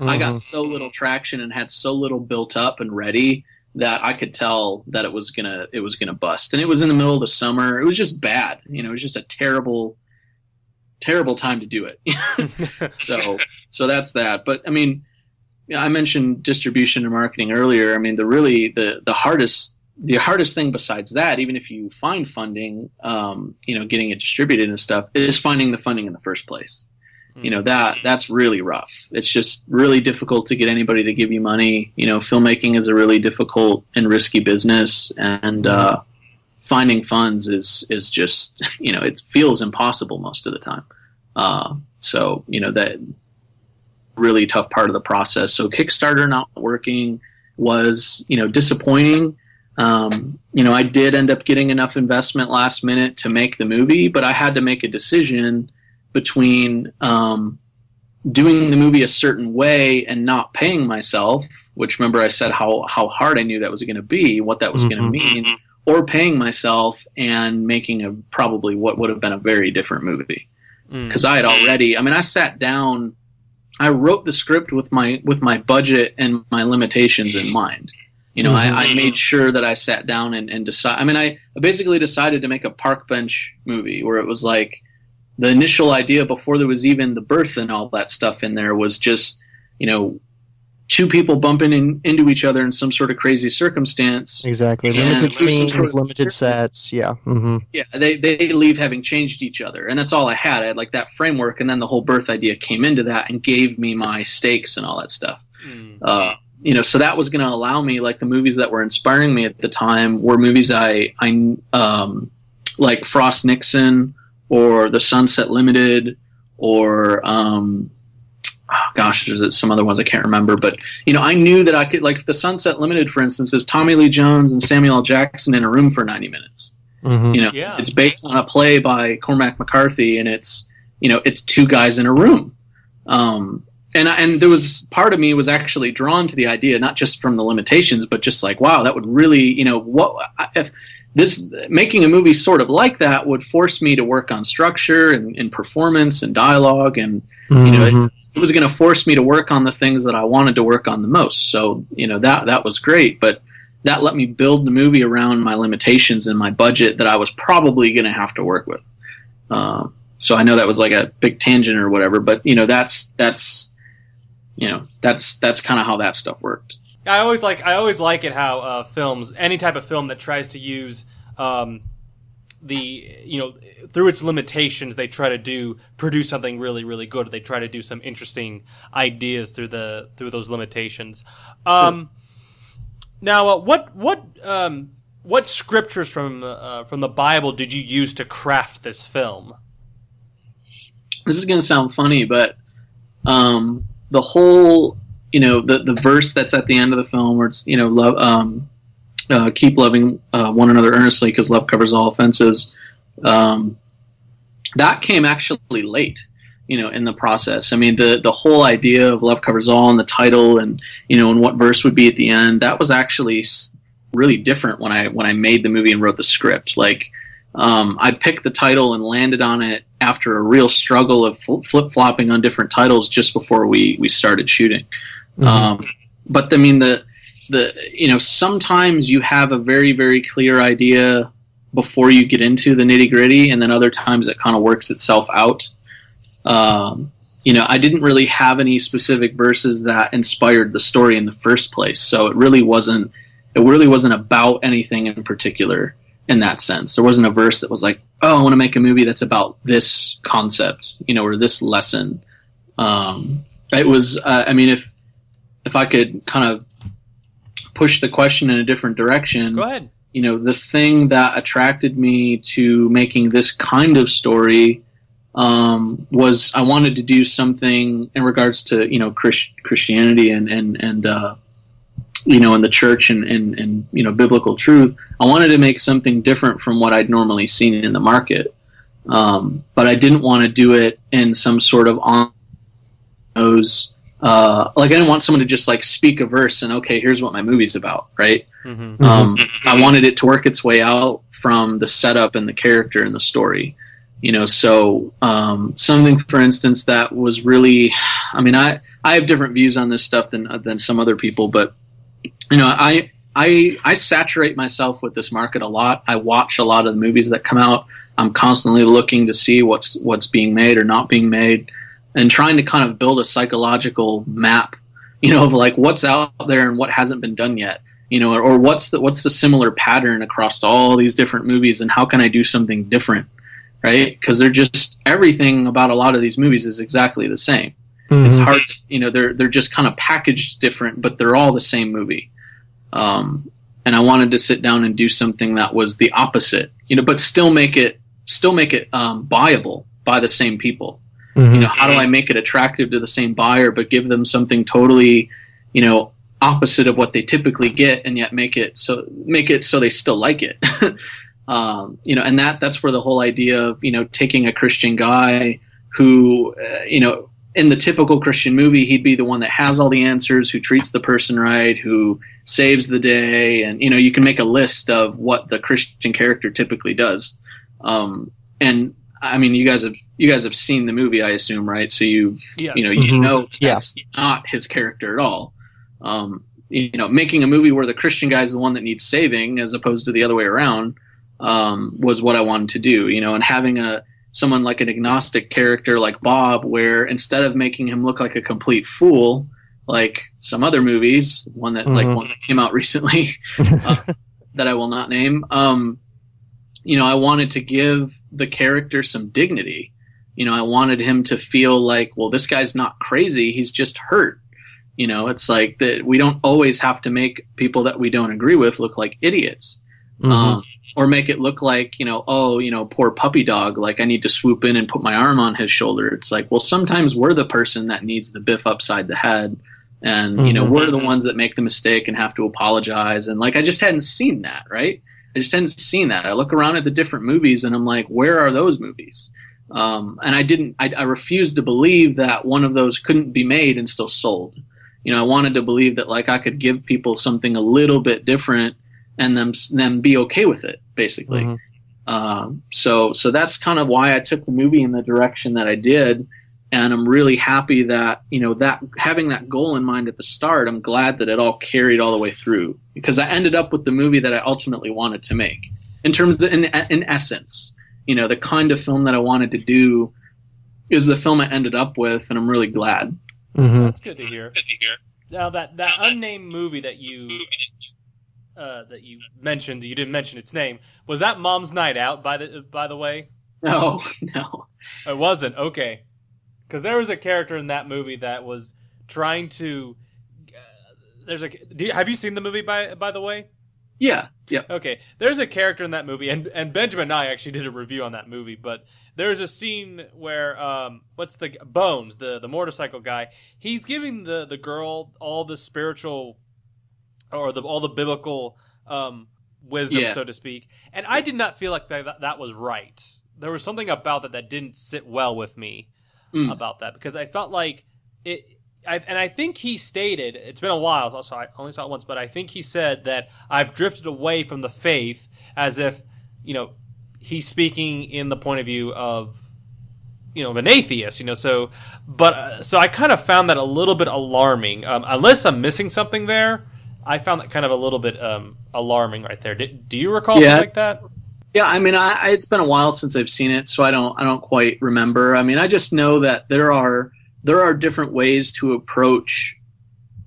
I got so little traction and had so little built up and ready that I could tell that it was gonna bust. And it was in the middle of the summer. It was just bad. It was just a terrible, terrible time to do it. So that's that. But I mean, I mentioned distribution and marketing earlier. I mean, the hardest thing besides that, even if you find funding, getting it distributed and stuff, is finding the funding in the first place. That's really rough. It's just really difficult to get anybody to give you money. Filmmaking is a really difficult and risky business, and finding funds is just, it feels impossible most of the time. So that really tough part of the process. So Kickstarter not working was, disappointing. I did end up getting enough investment last minute to make the movie, but I had to make a decision between doing the movie a certain way and not paying myself, which, remember, I said how hard I knew that was going to be, what that was going to mean, or paying myself and making probably what would have been a very different movie. Because I had already, I sat down, I wrote the script with my budget and my limitations in mind. I made sure that I sat down and decided. I basically decided to make a park bench movie where it was like, the initial idea before there was even the birth and all that stuff in there was just, two people bumping into each other in some sort of crazy circumstance. Exactly. Limited scenes, limited sets. Yeah. Mm-hmm. Yeah. They leave having changed each other. And that's all I had. I had like that framework. And then the whole birth idea came into that and gave me my stakes and all that stuff. So that was going to allow me, like, the movies that were inspiring me at the time were movies I like Frost Nixon, or The Sunset Limited, or there's some other ones I can't remember. But I knew that I could, like, The Sunset Limited, for instance, is Tommy Lee Jones and Samuel L. Jackson in a room for 90 minutes. It's based on a play by Cormac McCarthy, and it's two guys in a room. And there was part of me was actually drawn to the idea, not just from the limitations, but just like, wow, that would really, if this making a movie sort of like that would force me to work on structure and performance and dialogue, and it was going to force me to work on the things that I wanted to work on the most. So that was great, but that let me build the movie around my limitations and my budget that I was probably going to have to work with. So I know that was like a big tangent or whatever, but that's kind of how that stuff worked. I always like it how films, any type of film that tries to use through its limitations, they try to produce something really, really good. They try to do some interesting ideas through those limitations. Now, what scriptures from the Bible did you use to craft this film? This is going to sound funny, but the whole, the verse that's at the end of the film where it's, love, keep loving one another earnestly because love covers all offenses. That came actually late, in the process. The whole idea of love covers all and the title and, and what verse would be at the end, that was actually really different when I made the movie and wrote the script. Like, I picked the title and landed on it after a real struggle of flip-flopping on different titles just before we started shooting. But sometimes you have a very, very clear idea before you get into the nitty-gritty, and then other times it kind of works itself out. I didn't really have any specific verses that inspired the story in the first place, so it really wasn't about anything in particular. In that sense, there wasn't a verse that was like, oh, I want to make a movie that's about this concept, or this lesson. It was, if I could kind of push the question in a different direction. Go ahead. You know, the thing that attracted me to making this kind of story was I wanted to do something in regards to, you know, Christianity and you know, in the church and you know, biblical truth. I wanted to make something different from what I'd normally seen in the market. But I didn't want to do it in some sort of on nose, like I didn't want someone to just like speak a verse and okay, here's what my movie's about, right? I wanted it to work its way out from the setup and the character and the story, you know. So something, for instance, that was really, I mean, I have different views on this stuff than some other people, but you know, I saturate myself with this market a lot. I watch a lot of the movies that come out. I'm constantly looking to see what's being made or not being made, and trying to kind of build a psychological map, you know, of like what's out there and what hasn't been done yet, you know, or what's the similar pattern across all these different movies, and how can I do something different, right? Because they're just, everything about a lot of these movies is exactly the same. It's hard, you know, they're just kind of packaged different, but they're all the same movie. And I wanted to sit down and do something that was the opposite, you know, but still make it buyable by the same people. You know, how do I make it attractive to the same buyer, but give them something totally, you know, opposite of what they typically get, and yet make it so they still like it. You know, and that's where the whole idea of, you know, taking a Christian guy who, you know, in the typical Christian movie, he'd be the one that has all the answers, who treats the person right, who saves the day, and you know, you can make a list of what the Christian character typically does. And I mean, you guys have seen the movie, I assume, right? So you know that's not his character at all. You know, making a movie where the Christian guy is the one that needs saving, as opposed to the other way around, was what I wanted to do. You know, and having someone like an agnostic character like Bob, where instead of making him look like a complete fool, like some other movies, one that came out recently that I will not name. You know, I wanted to give the character some dignity. You know, I wanted him to feel like, well, this guy's not crazy, he's just hurt. You know, it's like that we don't always have to make people that we don't agree with look like idiots. Or make it look like, you know, oh, you know, poor puppy dog, like I need to swoop in and put my arm on his shoulder. It's like, well, sometimes we're the person that needs the biff upside the head. And, you know, we're the ones that make the mistake and have to apologize. And like, I just hadn't seen that, right? I just hadn't seen that. I look around at the different movies and I'm like, where are those movies? And I refused to believe that one of those couldn't be made and still sold. You know, I wanted to believe that like I could give people something a little bit different and them be okay with it, basically. So that's kind of why I took the movie in the direction that I did. And I'm really happy that, you know, that having that goal in mind at the start, I'm glad that it all carried all the way through, because I ended up with the movie that I ultimately wanted to make. In terms of, in essence, you know, the kind of film that I wanted to do is the film I ended up with, and I'm really glad. That's good to hear. Now that unnamed movie that you mentioned, you didn't mention its name. Was that Mom's Night Out? By the way, no, it wasn't. Okay. Because there was a character in that movie that was trying to. Have you seen the movie by the way? Yeah. Okay, there's a character in that movie, and Benjamin and I actually did a review on that movie. But there's a scene where what's the Bones, the motorcycle guy? He's giving the girl all the spiritual, or all the biblical wisdom, so to speak. And I did not feel like that was right. There was something about that didn't sit well with me. About that, because I felt like it, and I think he stated, it's been a while, so I only saw it once, but I think he said that I've drifted away from the faith, as if, you know, he's speaking in the point of view of, you know, of an atheist, you know. So I kind of found that a little bit alarming. Unless I'm missing something there, I found that kind of a little bit alarming right there. Do you recall something like that? Yeah, I mean, it's been a while since I've seen it, so I don't quite remember. I mean, I just know that there are different ways to approach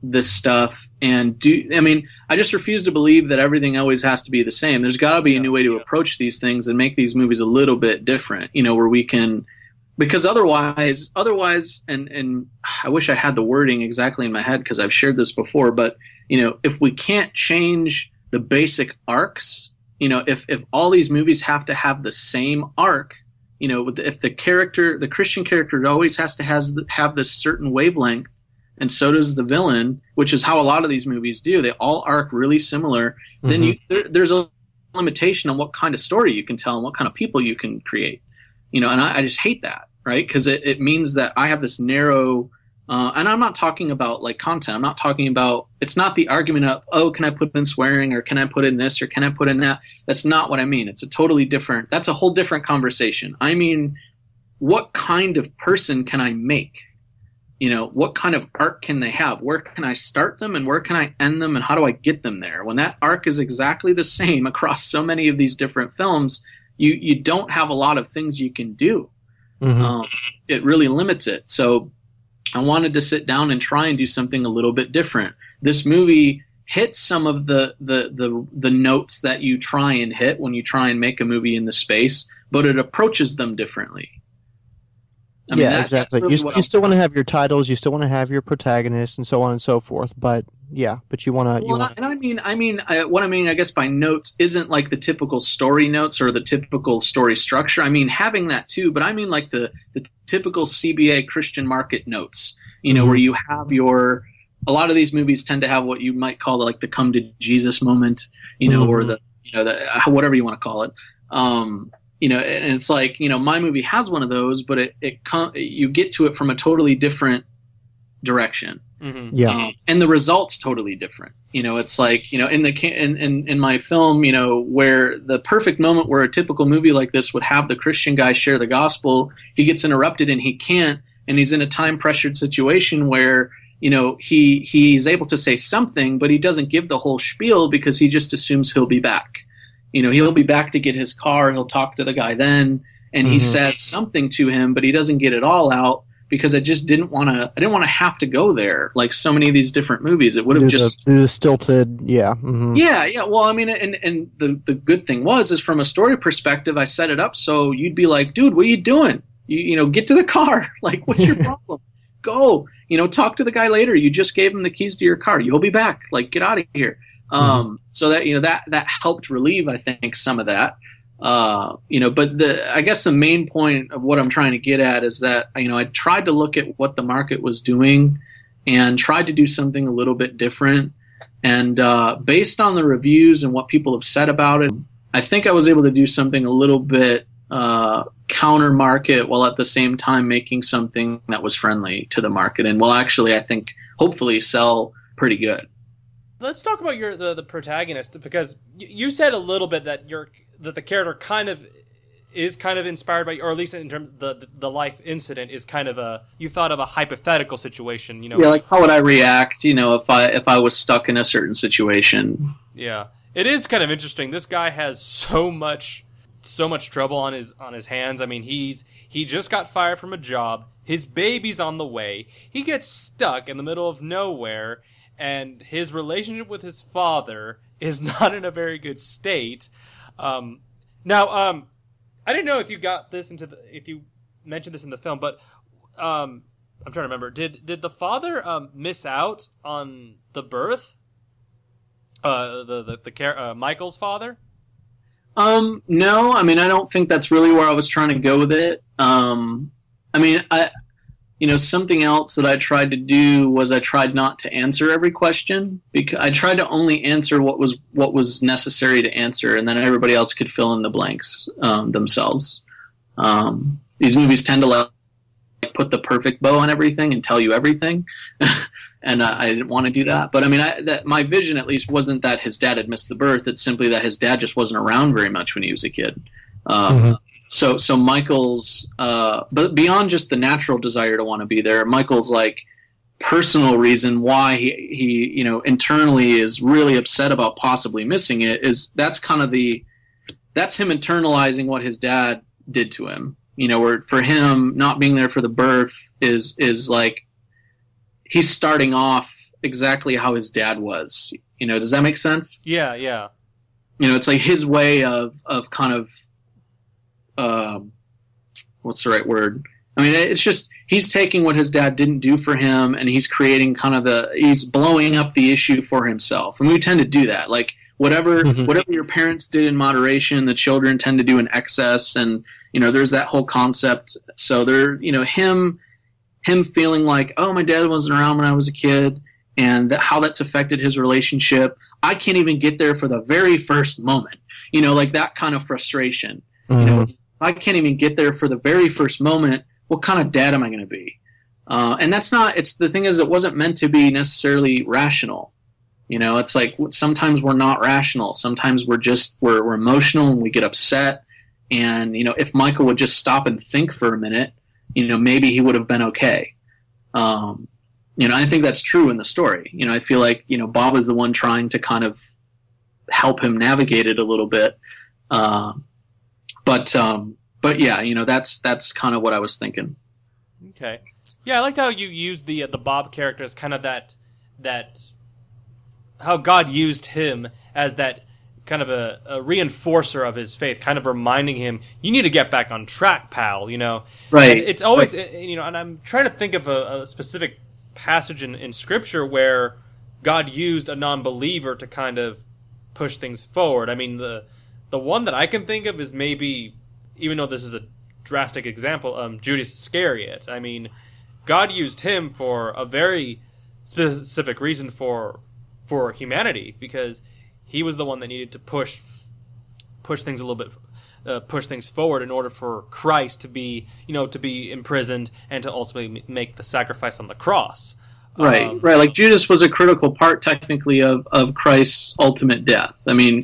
this stuff, and I just refuse to believe that everything always has to be the same. There's got to be a new way to approach these things and make these movies a little bit different, you know, where we can, because otherwise, and I wish I had the wording exactly in my head because I've shared this before, but if we can't change the basic arcs, if all these movies have to have the same arc, if the Christian character always has to have this certain wavelength, and so does the villain, which is how a lot of these movies do. They all arc really similar. Then there's a limitation on what kind of story you can tell and what kind of people you can create. And I just hate that, right? Because it means that I have this narrow, and I'm not talking about like content. I'm not talking about, it's not the argument of, oh, can I put in swearing, or can I put in this, or can I put in that? That's not what I mean. It's that's a whole different conversation. I mean, what kind of person can I make? What kind of arc can they have? Where can I start them and where can I end them, and how do I get them there? When that arc is exactly the same across so many of these different films, you don't have a lot of things you can do. It really limits it. So I wanted to sit down and try and do something a little bit different. This movie hits some of the notes that you try and hit when you try and make a movie in the space, but it approaches them differently. Exactly. Really you still want to have your titles, you still want to have your protagonist, and so on and so forth. But you want to. What I mean, I guess by notes isn't like the typical story notes or the typical story structure. I mean, having that too, but I mean like the typical CBA Christian market notes. Where you have a lot of these movies tend to have what you might call like the come to Jesus moment, or the whatever you want to call it. And it's like, my movie has one of those, but you get to it from a totally different direction. And the result's totally different. It's like, in my film, where the perfect moment where a typical movie like this would have the Christian guy share the gospel, he gets interrupted and he can't, and he's in a time pressured situation where, he's able to say something, but he doesn't give the whole spiel because he just assumes he'll be back. He'll be back to get his car. He'll talk to the guy then, and he says something to him, but he doesn't get it all out because I just didn't want to. I didn't want to have to go there like so many of these different movies. It would have just the stilted, yeah. Well, I mean, and the good thing is from a story perspective, I set it up so you'd be like, dude, what are you doing? You get to the car. Like, what's your problem? Go. Talk to the guy later. You just gave him the keys to your car. You'll be back. Like, get out of here. So that that helped relieve, I think, some of that. But I guess the main point of what I'm trying to get at is that I tried to look at what the market was doing and tried to do something a little bit different. And based on the reviews and what people have said about it, I think I was able to do something a little bit counter market while at the same time making something that was friendly to the market and will actually, I think, hopefully sell pretty good. Let's talk about the protagonist, because you said a little bit that the character is kind of inspired by, or at least in terms of the life incident is kind of you thought of a hypothetical situation, Yeah, like how would I react, if I was stuck in a certain situation. Yeah, it is kind of interesting. This guy has so much trouble on his hands. I mean, he just got fired from a job. His baby's on the way. He gets stuck in the middle of nowhere. And his relationship with his father is not in a very good state. I didn't know if you got this if you mentioned this in the film, but I'm trying to remember. Did the father miss out on the birth? Michael's father? No. I mean, I don't think that's really where I was trying to go with it. Something else that I tried to do was I tried not to answer every question, because I tried to only answer what was necessary to answer, and then everybody else could fill in the blanks themselves. These movies tend to put the perfect bow on everything and tell you everything, and I didn't want to do that. But I mean, my vision at least wasn't that his dad had missed the birth. It's simply that his dad just wasn't around very much when he was a kid. So Michael's, but beyond just the natural desire to want to be there, Michael's like personal reason why he internally is really upset about possibly missing it that's him internalizing what his dad did to him. Where for him not being there for the birth is like he's starting off exactly how his dad was. Does that make sense? Yeah. It's like his way of kind of. What's the right word? I mean, it's just he's taking what his dad didn't do for him, and he's creating he's blowing up the issue for himself. And we tend to do that. Like whatever your parents did in moderation, the children tend to do in excess, and there's that whole concept. So him feeling like, oh, my dad wasn't around when I was a kid, and how that's affected his relationship. I can't even get there for the very first moment. Like that kind of frustration. I can't even get there for the very first moment. What kind of dad am I going to be? And that's not. It's the thing is, it wasn't meant to be necessarily rational. It's like sometimes we're not rational. Sometimes we're emotional and we get upset. And if Michael would just stop and think for a minute, maybe he would have been okay. I think that's true in the story. I feel like Bob is the one trying to kind of help him navigate it a little bit. But yeah, that's kind of what I was thinking. Okay. Yeah, I liked how you used the Bob character as kind of that how God used him as that kind of a reinforcer of his faith, kind of reminding him, you need to get back on track, pal, Right. And it's always, and I'm trying to think of a specific passage in Scripture where God used a non-believer to kind of push things forward. I mean, the one that I can think of is maybe, even though this is a drastic example, Judas Iscariot. I mean, God used him for a very specific reason for humanity, because he was the one that needed to push things a little bit, push things forward in order for Christ to be imprisoned and to ultimately make the sacrifice on the cross. Right. Like Judas was a critical part, technically, of Christ's ultimate death. I mean,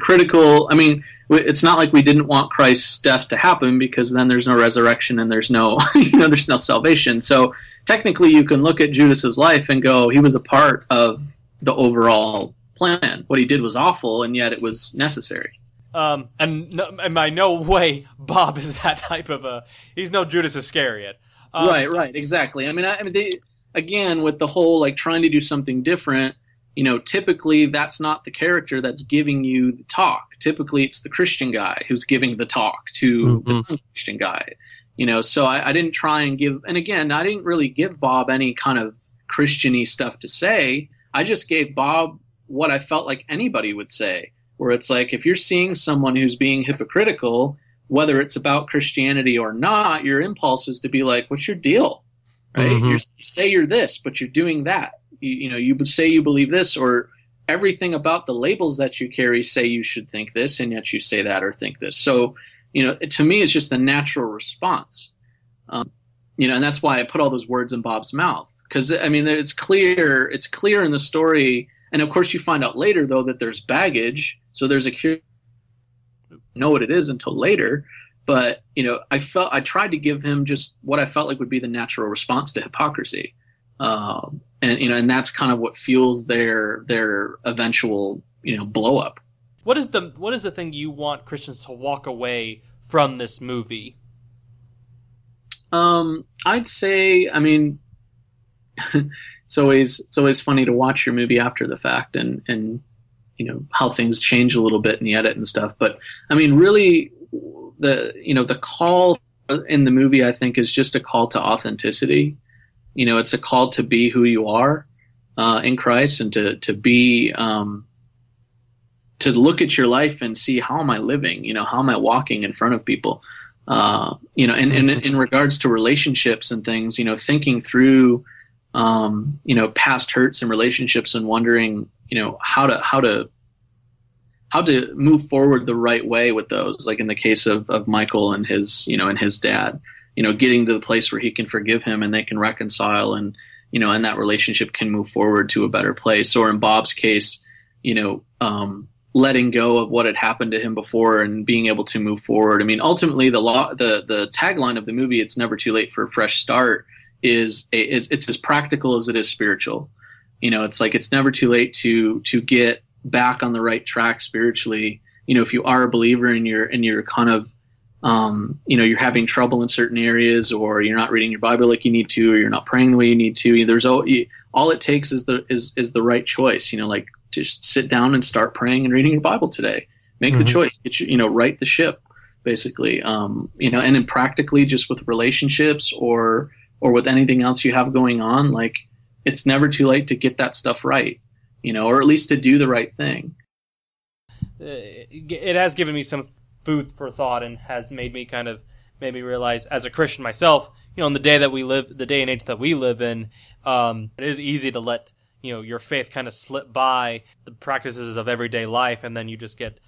it's not like we didn't want Christ's death to happen, because then there's no resurrection and there's no, there's no salvation. So technically, you can look at Judas's life and go, he was a part of the overall plan. What he did was awful, and yet it was necessary. And by no way Bob is that type of he's no Judas Iscariot. Right, exactly. I mean, again, with the whole like trying to do something different, typically that's not the character that's giving you the talk. Typically it's the Christian guy who's giving the talk to the non-Christian guy. So I didn't try and give, and again, I didn't really give Bob any kind of Christian-y stuff to say. I just gave Bob what I felt like anybody would say, where it's like, if you're seeing someone who's being hypocritical, whether it's about Christianity or not, your impulse is to be like, what's your deal? Right? You say you're this, but you're doing that. You say you believe this, or everything about the labels that you carry say you should think this, and yet you say that or think this. So, to me, it's just a natural response. And that's why I put all those words in Bob's mouth. Because, I mean, it's clear in the story. And, of course, you find out later, though, that there's baggage. So there's a curiosity. Know what it is until later. But, I tried to give him just what I felt like would be the natural response to hypocrisy. And that's kind of what fuels their eventual, blow up. What is the thing you want Christians to walk away from this movie? I'd say, I mean, it's always funny to watch your movie after the fact and how things change a little bit in the edit and stuff. But I mean, really, the call in the movie, I think, is just a call to authenticity. It's a call to be who you are in Christ, and to be to look at your life and see, how am I living? How am I walking in front of people? And in regards to relationships and things, thinking through past hurts and relationships and wondering, how to move forward the right way with those. Like in the case of Michael and his dad, getting to the place where he can forgive him and they can reconcile, and that relationship can move forward to a better place. Or in Bob's case, letting go of what had happened to him before and being able to move forward. I mean, ultimately the tagline of the movie, "It's never too late for a fresh start," it's as practical as it is spiritual. It's like, it's never too late to get back on the right track spiritually. If you are a believer and you're kind of, you're having trouble in certain areas, or you're not reading your Bible like you need to, or you're not praying the way you need to, there's all it takes is the right choice. Like, just sit down and start praying and reading your Bible today. Make the choice. Right the ship. basically. And then practically just with relationships or with anything else you have going on, like it's never too late to get that stuff right, or at least to do the right thing. It has given me some food for thought and has made me realize, as a Christian myself, in the day and age that we live in, it is easy to let your faith kind of slip by the practices of everyday life, and then you just get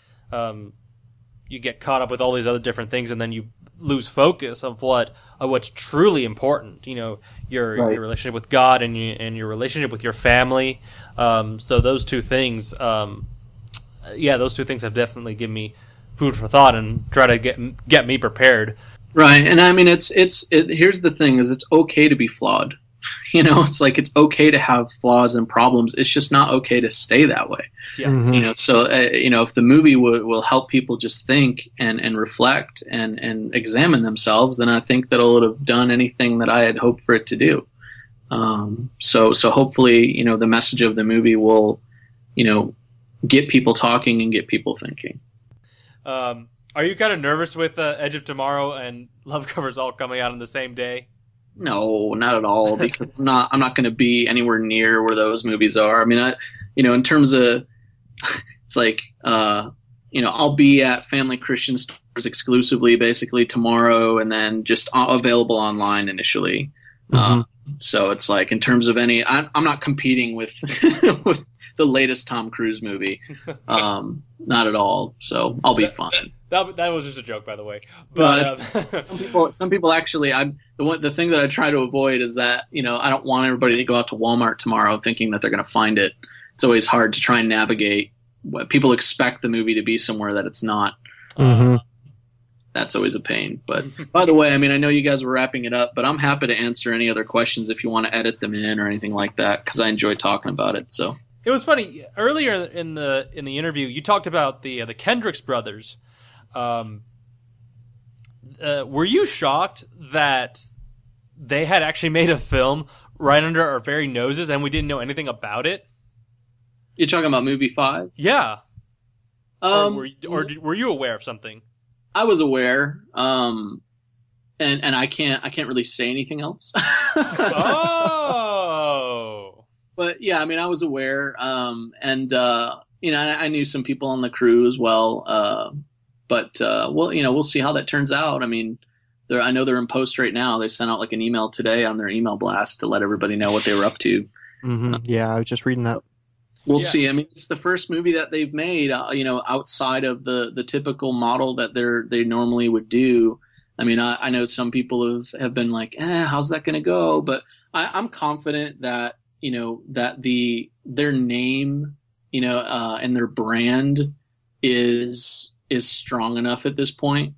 you get caught up with all these other different things, and then you lose focus of what's truly important. Your relationship with God and your relationship with your family. So those two things, those two things have definitely given me food for thought and try to get me prepared. Right, and I mean, it's here's the thing: is it's okay to be flawed. It's like it's okay to have flaws and problems. It's just not okay to stay that way. Yeah. Mm-hmm. So if the movie will help people just think and reflect and examine themselves, then I think that it'll have done anything that I had hoped for it to do. So hopefully, the message of the movie will, get people talking and get people thinking. Are you kind of nervous with Edge of Tomorrow and Love Covers All coming out on the same day? No, not at all. Because I'm not going to be anywhere near where those movies are. I mean, in terms of, it's like, I'll be at Family Christian Stores exclusively, basically tomorrow, and then just available online initially. Mm-hmm. So it's like, in terms of I'm not competing with with the latest Tom Cruise movie, not at all. So I'll be fine. That was just a joke, by the way. But some people actually, the thing that I try to avoid is that I don't want everybody to go out to Walmart tomorrow thinking that they're going to find it. It's always hard to try and navigate. What people expect the movie to be somewhere that it's not. Mm-hmm. That's always a pain. But by the way, I mean, I know you guys were wrapping it up, but I'm happy to answer any other questions if you want to edit them in or anything like that, because I enjoy talking about it. So it was funny earlier in the interview. You talked about the Kendricks brothers. Were you shocked that they had actually made a film right under our very noses and we didn't know anything about it? You're talking about movie 5? Yeah. Or were you aware of something? I was aware, and I can't really say anything else. Oh. But yeah, I mean, I was aware, and I knew some people on the crew as well. But we'll see how that turns out. I mean, I know they're in post right now. They sent out like an email today on their email blast to let everybody know what they were up to. Mm-hmm. Yeah, I was just reading that. We'll see. I mean, it's the first movie that they've made, outside of the typical model that they normally would do. I mean, I know some people have been like, how's that going to go? But I'm confident that, that their name, and their brand is strong enough at this point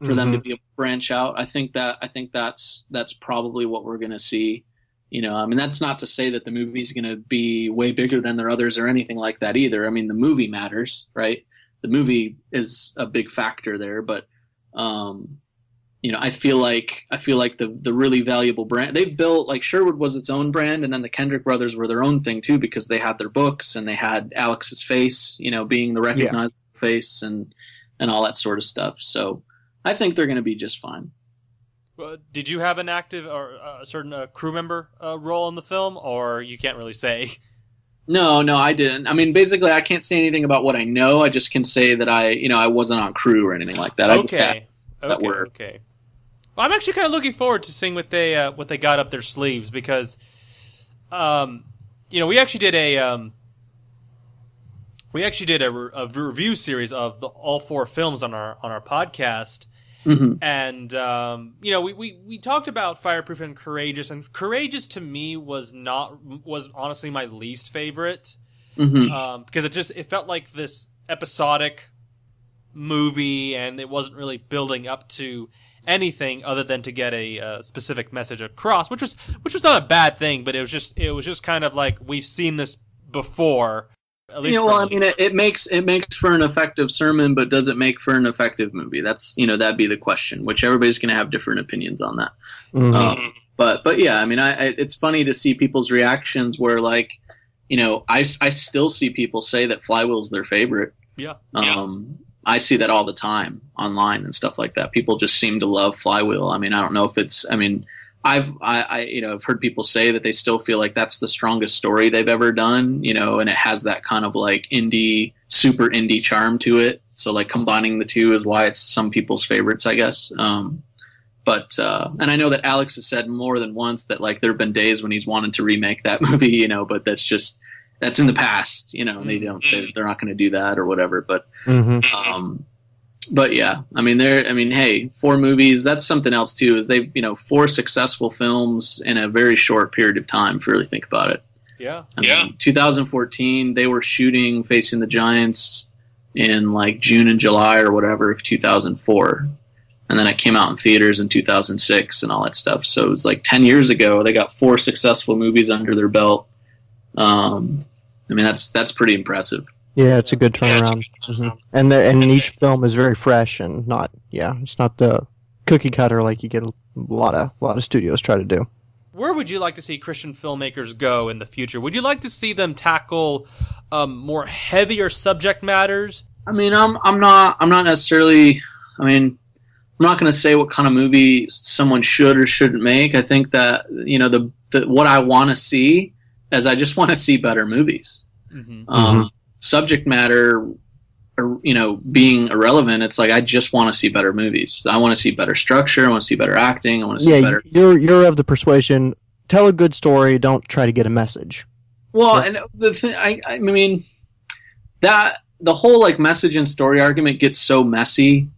for them to be able to branch out. I think that's probably what we're going to see. I mean, that's not to say that the movie's going to be way bigger than their others or anything like that either. I mean, the movie matters, right? The movie is a big factor there, but I feel like the really valuable brand they've built, like Sherwood was its own brand, and then the Kendrick brothers were their own thing too, because they had their books and they had Alex's face, being the recognizable face and all that sort of stuff. So I think they're going to be just fine. Did you have an active or a certain crew member role in the film, or you can't really say? No, I didn't. I mean, basically, I can't say anything about what I know. I just can say that I wasn't on crew or anything like that. Okay. Well, I'm actually kind of looking forward to seeing what they got up their sleeves, because, we actually did a review series of all 4 films on our podcast. Mm-hmm. And we talked about Fireproof and Courageous, and Courageous to me was honestly my least favorite, because it felt like this episodic movie, and it wasn't really building up to anything other than to get a specific message across, which was not a bad thing, but it was just kind of like, we've seen this before. At least it makes for an effective sermon, but does it make for an effective movie? That's that'd be the question, which everybody's going to have different opinions on that. Mm-hmm. But yeah, I mean, it's funny to see people's reactions where, I still see people say that Flywheel's their favorite. Yeah. I see that all the time online and stuff like that. People just seem to love Flywheel. I mean, I don't know if it's. I mean, I've heard people say that they still feel like that's the strongest story they've ever done. And it has that kind of like super indie charm to it. So like combining the two is why it's some people's favorites, I guess. But and I know that Alex has said more than once that like there have been days when he's wanted to remake that movie, but that's in the past, they're not going to do that or whatever. But but yeah, I mean hey, 4 movies, that's something else too, is they've 4 successful films in a very short period of time, if you really think about it. Yeah. I mean, 2014 they were shooting Facing the Giants in like June and July or whatever of 2004. And then it came out in theaters in 2006 and all that stuff. So it was like 10 years ago. They got 4 successful movies under their belt. I mean, that's pretty impressive. Yeah, it's a good turnaround. And each film is very fresh and it's not the cookie cutter like you get a lot of studios try to do. Where would you like to see Christian filmmakers go in the future? Would you like to see them tackle more heavier subject matters? I mean, I'm not necessarily. I mean, I'm not going to say what kind of movie someone should or shouldn't make. I think that what I want to see is I just want to see better movies. Subject matter, being irrelevant. It's like I just want to see bebetter movies. I want to see better structure. I want to see better acting. I want to see better. You're of the persuasion. Tell a good story. Don't try to get a message. Well, and the thing, I mean, that the whole like message and story argument gets so messy.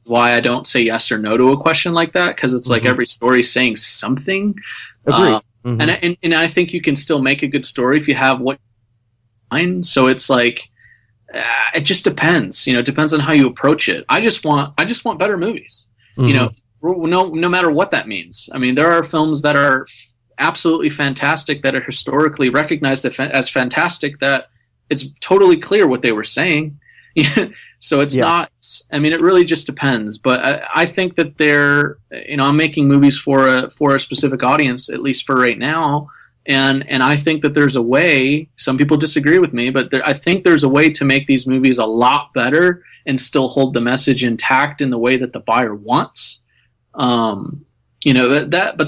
Why I don't say yes or no to a question like that, because it's like every story is saying something. Agreed. And I think you can still make a good story if you have what mind. So it's like it just depends. It depends on how you approach it. I just want better movies. No matter what that means. I mean, there are films that are absolutely fantastic that are historically recognized as fantastic that it's totally clear what they were saying. So it's not. I mean, it really just depends. But I think that I'm making movies for a specific audience, at least for right now. And I think that there's a way. Some people disagree with me, but I think there's a way to make these movies a lot better and still hold the message intact in the way that the buyer wants. But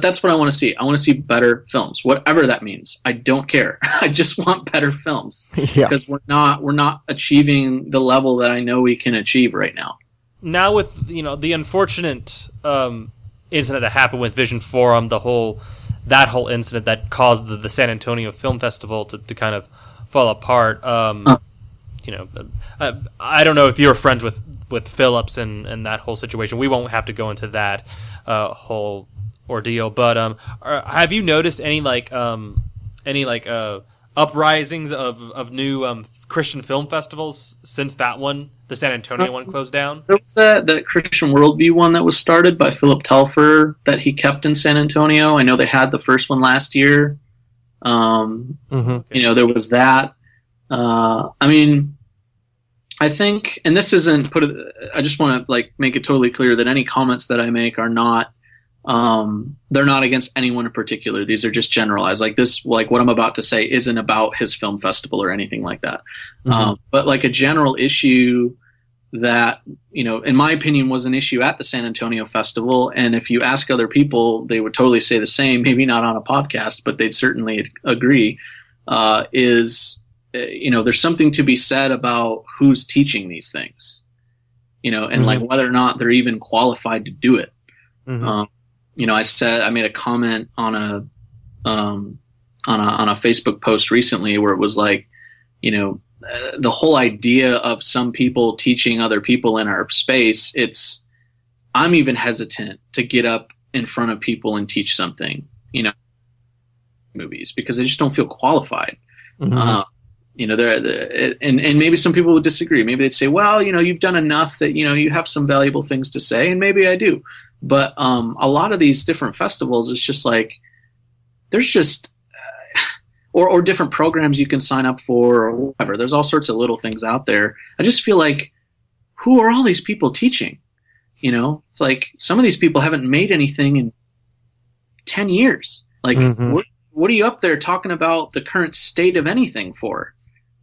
that's what I want to see. I want to see better films, whatever that means. I don't care. I just want better films because we're not achieving the level that I know we can achieve right now. Now with the unfortunate incident that happened with Vision Forum, that whole incident that caused the San Antonio Film Festival to kind of fall apart. I don't know if you're friends with Phillips and that whole situation. We won't have to go into that whole ordeal, but have you noticed any uprisings of new Christian film festivals since that one, the San Antonio one, closed down? There was that Christian Worldview one that was started by Philip Telfer that he kept in San Antonio. I know they had the first one last year. There was that. I mean, I think, and this isn't I just want to make it totally clear that any comments that I make are not, they're not against anyone in particular. These are just generalized. Like this, like what I'm about to say isn't about his film festival or anything like that. But like a general issue that, in my opinion was an issue at the San Antonio Festival. And if you ask other people, they would totally say the same, maybe not on a podcast, but they'd certainly agree, is, there's something to be said about who's teaching these things, and like whether or not they're even qualified to do it. I made a comment on a Facebook post recently where it was like, the whole idea of some people teaching other people in our space, I'm even hesitant to get up in front of people and teach something, movies, because I just don't feel qualified. And maybe some people would disagree. Maybe they'd say, well, you've done enough that, you have some valuable things to say, and maybe I do. But a lot of these different festivals, it's just like, there's just, or different programs you can sign up for or whatever. There's all sorts of little things out there. I just feel like, who are all these people teaching? It's like some of these people haven't made anything in 10 years. Like, what are you up there talking about the current state of anything for?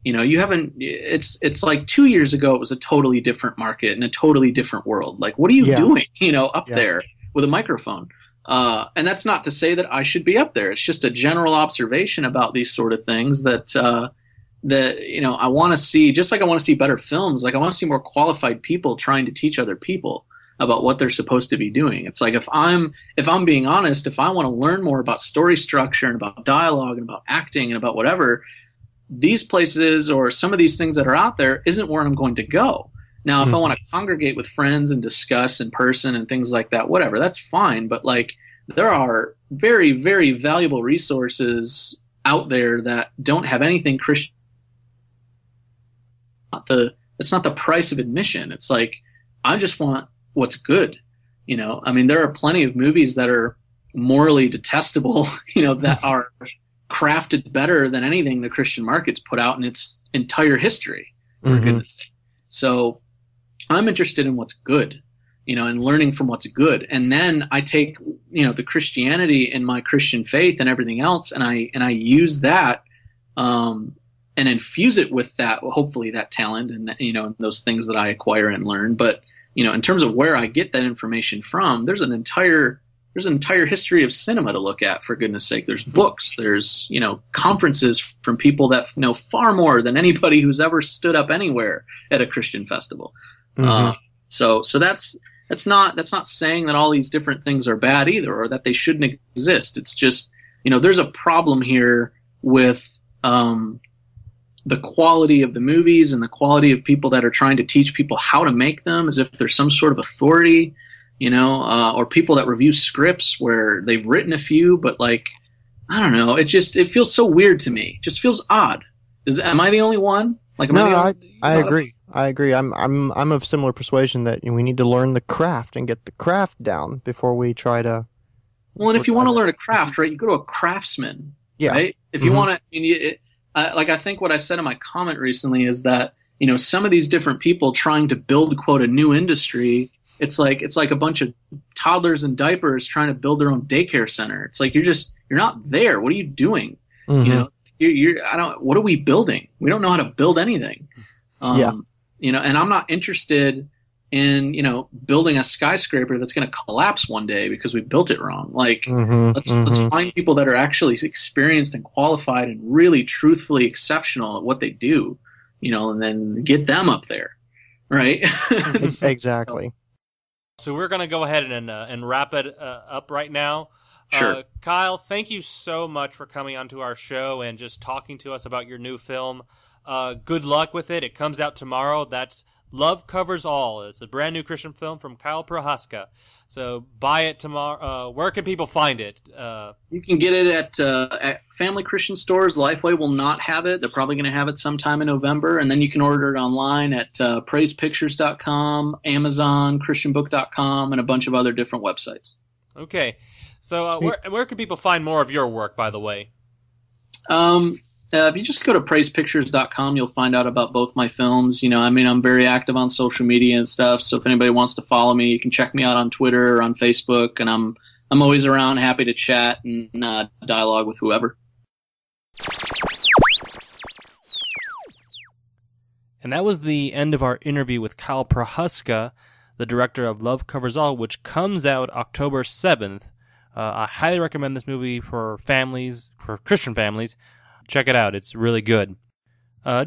You haven't. It's like 2 years ago. It was a totally different market and a totally different world. Like, what are you doing? Up there with a microphone. And that's not to say that I should be up there. It's just a general observation about these sort of things that I want to see. Just like I want to see better films. Like I want to see more qualified people trying to teach other people about what they're supposed to be doing. It's like if I'm being honest, if I want to learn more about story structure and about dialogue and about acting and about whatever, these places or some of these things that are out there isn't where I'm going to go. Now, if I want to congregate with friends and discuss in person and things like that, whatever, that's fine. But like, there are very, very valuable resources out there that don't have anything Christian. It's not the price of admission. It's like, I just want what's good. I mean, there are plenty of movies that are morally detestable, that are crafted better than anything the Christian market's put out in its entire history, for goodness sake. So I'm interested in what's good, and learning from what's good. And then I take, the Christianity and my Christian faith and everything else, and I use that and infuse it with that, hopefully that talent and, those things that I acquire and learn. But, in terms of where I get that information from, there's an entire history of cinema to look at, for goodness sake. There's books, there's, conferences from people that know far more than anybody who's ever stood up anywhere at a Christian festival. So that's not saying that all these different things are bad either, or that they shouldn't exist. It's just, there's a problem here with, the quality of the movies and the quality of people that are trying to teach people how to make them as if there's some sort of authority, or people that review scripts where they've written a few, but like, I don't know. It feels so weird to me. It just feels odd. Am I the only one? Like, I agree. I agree. I'm of similar persuasion that we need to learn the craft and get the craft down before we try to. Well, and if you want to learn a craft, right, you go to a craftsman. Yeah. Right. If you want to, I think what I said in my comment recently is that some of these different people trying to build, quote, a new industry. It's like a bunch of toddlers in diapers trying to build their own daycare center. It's like you're not there. What are you doing? What are we building? We don't know how to build anything. And I'm not interested in building a skyscraper that's going to collapse one day because we built it wrong. Like let's find people that are actually experienced and qualified and really truthfully exceptional at what they do, and then get them up there, right? Exactly. So we're going to go ahead and wrap it up right now. Sure. Kyle, thank you so much for coming onto our show and just talking to us about your new film. Good luck with it. It comes out tomorrow. That's Love Covers All. It's a brand new Christian film from Kyle Prohaska. So buy it tomorrow. Where can people find it? You can get it at Family Christian stores. Lifeway will not have it. They're probably going to have it sometime in November. And then you can order it online at praisepictures.com, Amazon, christianbook.com, and a bunch of other different websites. Okay. So where can people find more of your work, by the way? If you just go to praisepictures.com, you'll find out about both my films. I'm very active on social media and stuff. So if anybody wants to follow me, you can check me out on Twitter or on Facebook. And I'm always around, happy to chat and dialogue with whoever. And that was the end of our interview with Kyle Prohaska, the director of Love Covers All, which comes out October 7th. I highly recommend this movie for families, for Christian families. Check it out. It's really good.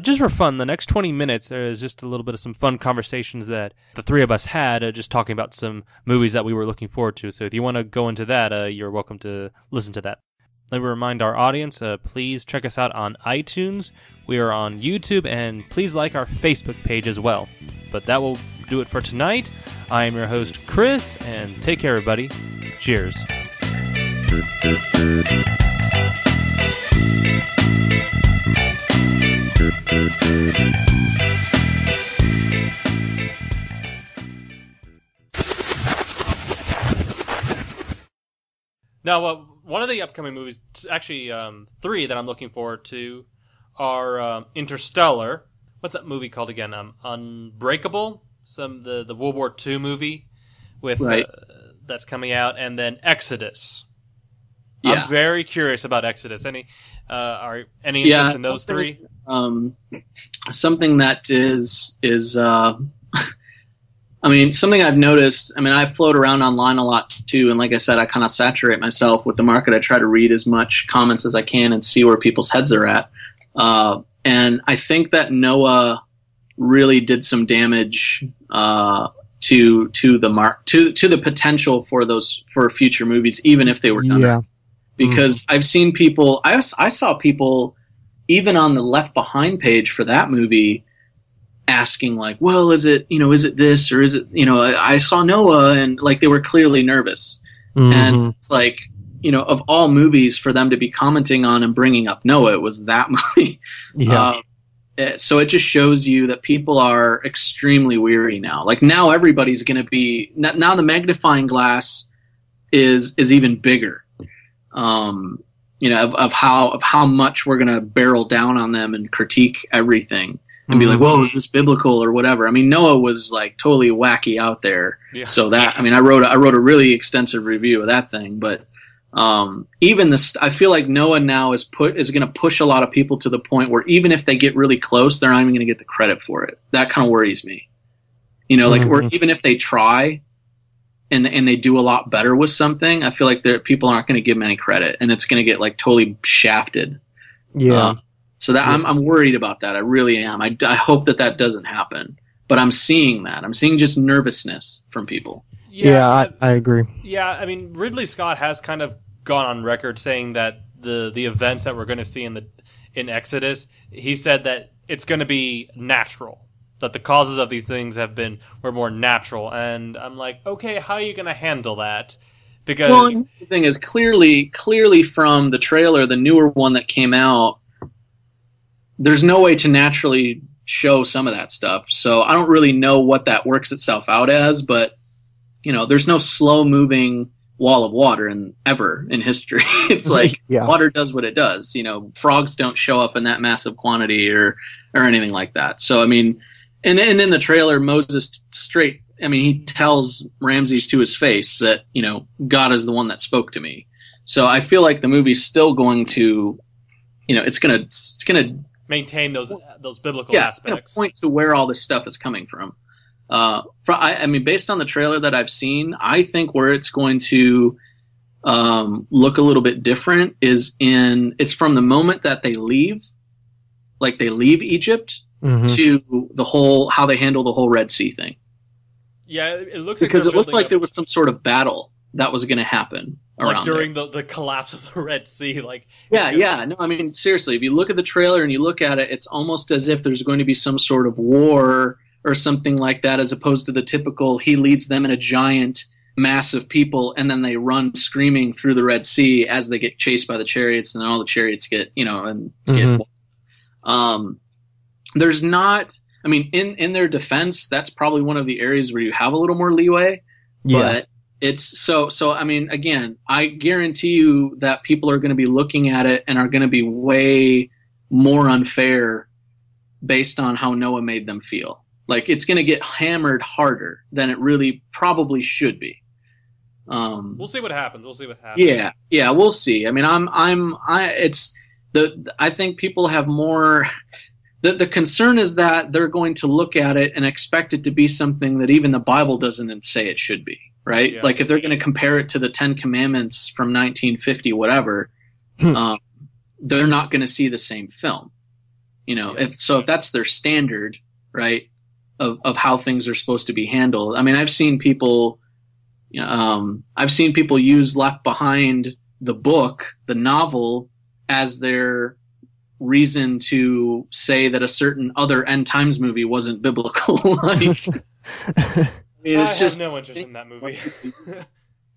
Just for fun, the next 20 minutes is just a little bit of some fun conversations that the three of us had, just talking about some movies that we were looking forward to. So if you want to go into that, you're welcome to listen to that. Let me remind our audience, please check us out on iTunes. We are on YouTube, and please like our Facebook page as well. But that will do it for tonight. I am your host, Chris, and take care, everybody. Cheers. Now, one of the upcoming movies, actually 3 that I'm looking forward to, are Interstellar. What's that movie called again? Unbreakable, the World War II movie with right. That's coming out, and then Exodus. Yeah. I'm very curious about Exodus. Any interest in those three? Something that is I mean, something I've noticed, I mean, I float around online a lot too, and like I said, I kind of saturate myself with the market. I try to read as much comments as I can and see where people's heads are at. And I think that Noah really did some damage to the potential for future movies, even if they were done. Yeah. Because I've seen people, I saw people even on the Left Behind page for that movie asking like, well, is it this or is it, I saw Noah, and like they were clearly nervous. And it's like, of all movies for them to be commenting on and bringing up Noah, it was that movie. Yeah. So it just shows you that people are extremely weary now. Like now everybody's going to be, now the magnifying glass is even bigger. Of how much we're going to barrel down on them and critique everything. And be like, whoa, is this biblical or whatever? I mean, Noah was like totally wacky out there. Yeah. So that, I mean, I wrote a really extensive review of that thing. But even this, I feel like Noah now is going to push a lot of people to the point where even if they get really close, they're not even going to get the credit for it. That kind of worries me. Or even if they try and they do a lot better with something, I feel like people aren't going to give them any credit, and it's going to get like totally shafted. Yeah. So that I'm worried about that. I really am. I hope that doesn't happen. But I'm seeing that. I'm seeing just nervousness from people. Yeah, I agree. Yeah, I mean, Ridley Scott has kind of gone on record saying that the events that we're going to see in Exodus, he said that it's going to be natural, that the causes of these things were more natural. And I'm like, okay, how are you going to handle that? Because the thing is, clearly from the trailer, the newer one that came out, there's no way to naturally show some of that stuff. So I don't really know what that works itself out as, but there's no slow moving wall of water ever in history. It's like water does what it does. Frogs don't show up in that massive quantity or anything like that. So, I mean, and in the trailer, Moses he tells Ramses to his face that, God is the one that spoke to me. So I feel like the movie's still going to, it's going to maintain those biblical aspects. Point to where all this stuff is coming from. I mean, based on the trailer that I've seen, I think where it's going to look a little bit different it's from the moment that they leave Egypt to the whole, how they handle the whole Red Sea thing. Yeah, it looks because it looked like there was some sort of battle that was going to happen like during the collapse of the Red Sea. Like no, I mean, seriously, if you look at the trailer and you look at it, it's almost as if there's going to be some sort of war or something like that, as opposed to the typical he leads them in a giant mass of people and then they run screaming through the Red Sea as they get chased by the chariots, and then all the chariots get there's not, I mean, in their defense, that's probably one of the areas where you have a little more leeway. But it's so I mean, again, I guarantee you that people are going to be looking at it and are going to be way more unfair based on how Noah made them feel. Like, it's going to get hammered harder than it really probably should be. We'll see what happens. Yeah, we'll see. I mean, I think people have more. The concern is that they're going to look at it and expect it to be something that even the Bible doesn't say it should be, right? Yeah. Like, if they're going to compare it to the 10 Commandments from 1950, whatever, they're not going to see the same film. If that's their standard, right, of how things are supposed to be handled. I mean, I've seen people use Left Behind, the book, the novel, as their reason to say that a certain other end times movie wasn't biblical. I have no interest in that movie.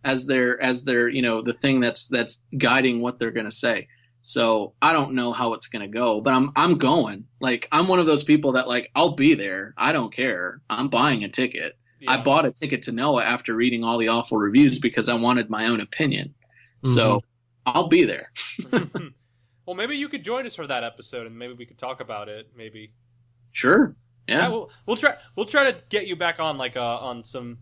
as their the thing that's guiding what they're going to say. So I don't know how it's going to go, but I'm going. Like, I'm one of those people that, like, I'll be there. I don't care. I'm buying a ticket. Yeah. I bought a ticket to Noah after reading all the awful reviews because I wanted my own opinion. So I'll be there. Well, maybe you could join us for that episode, and maybe we could talk about it. Maybe. Sure. Yeah. We'll try to get you back on, like, on some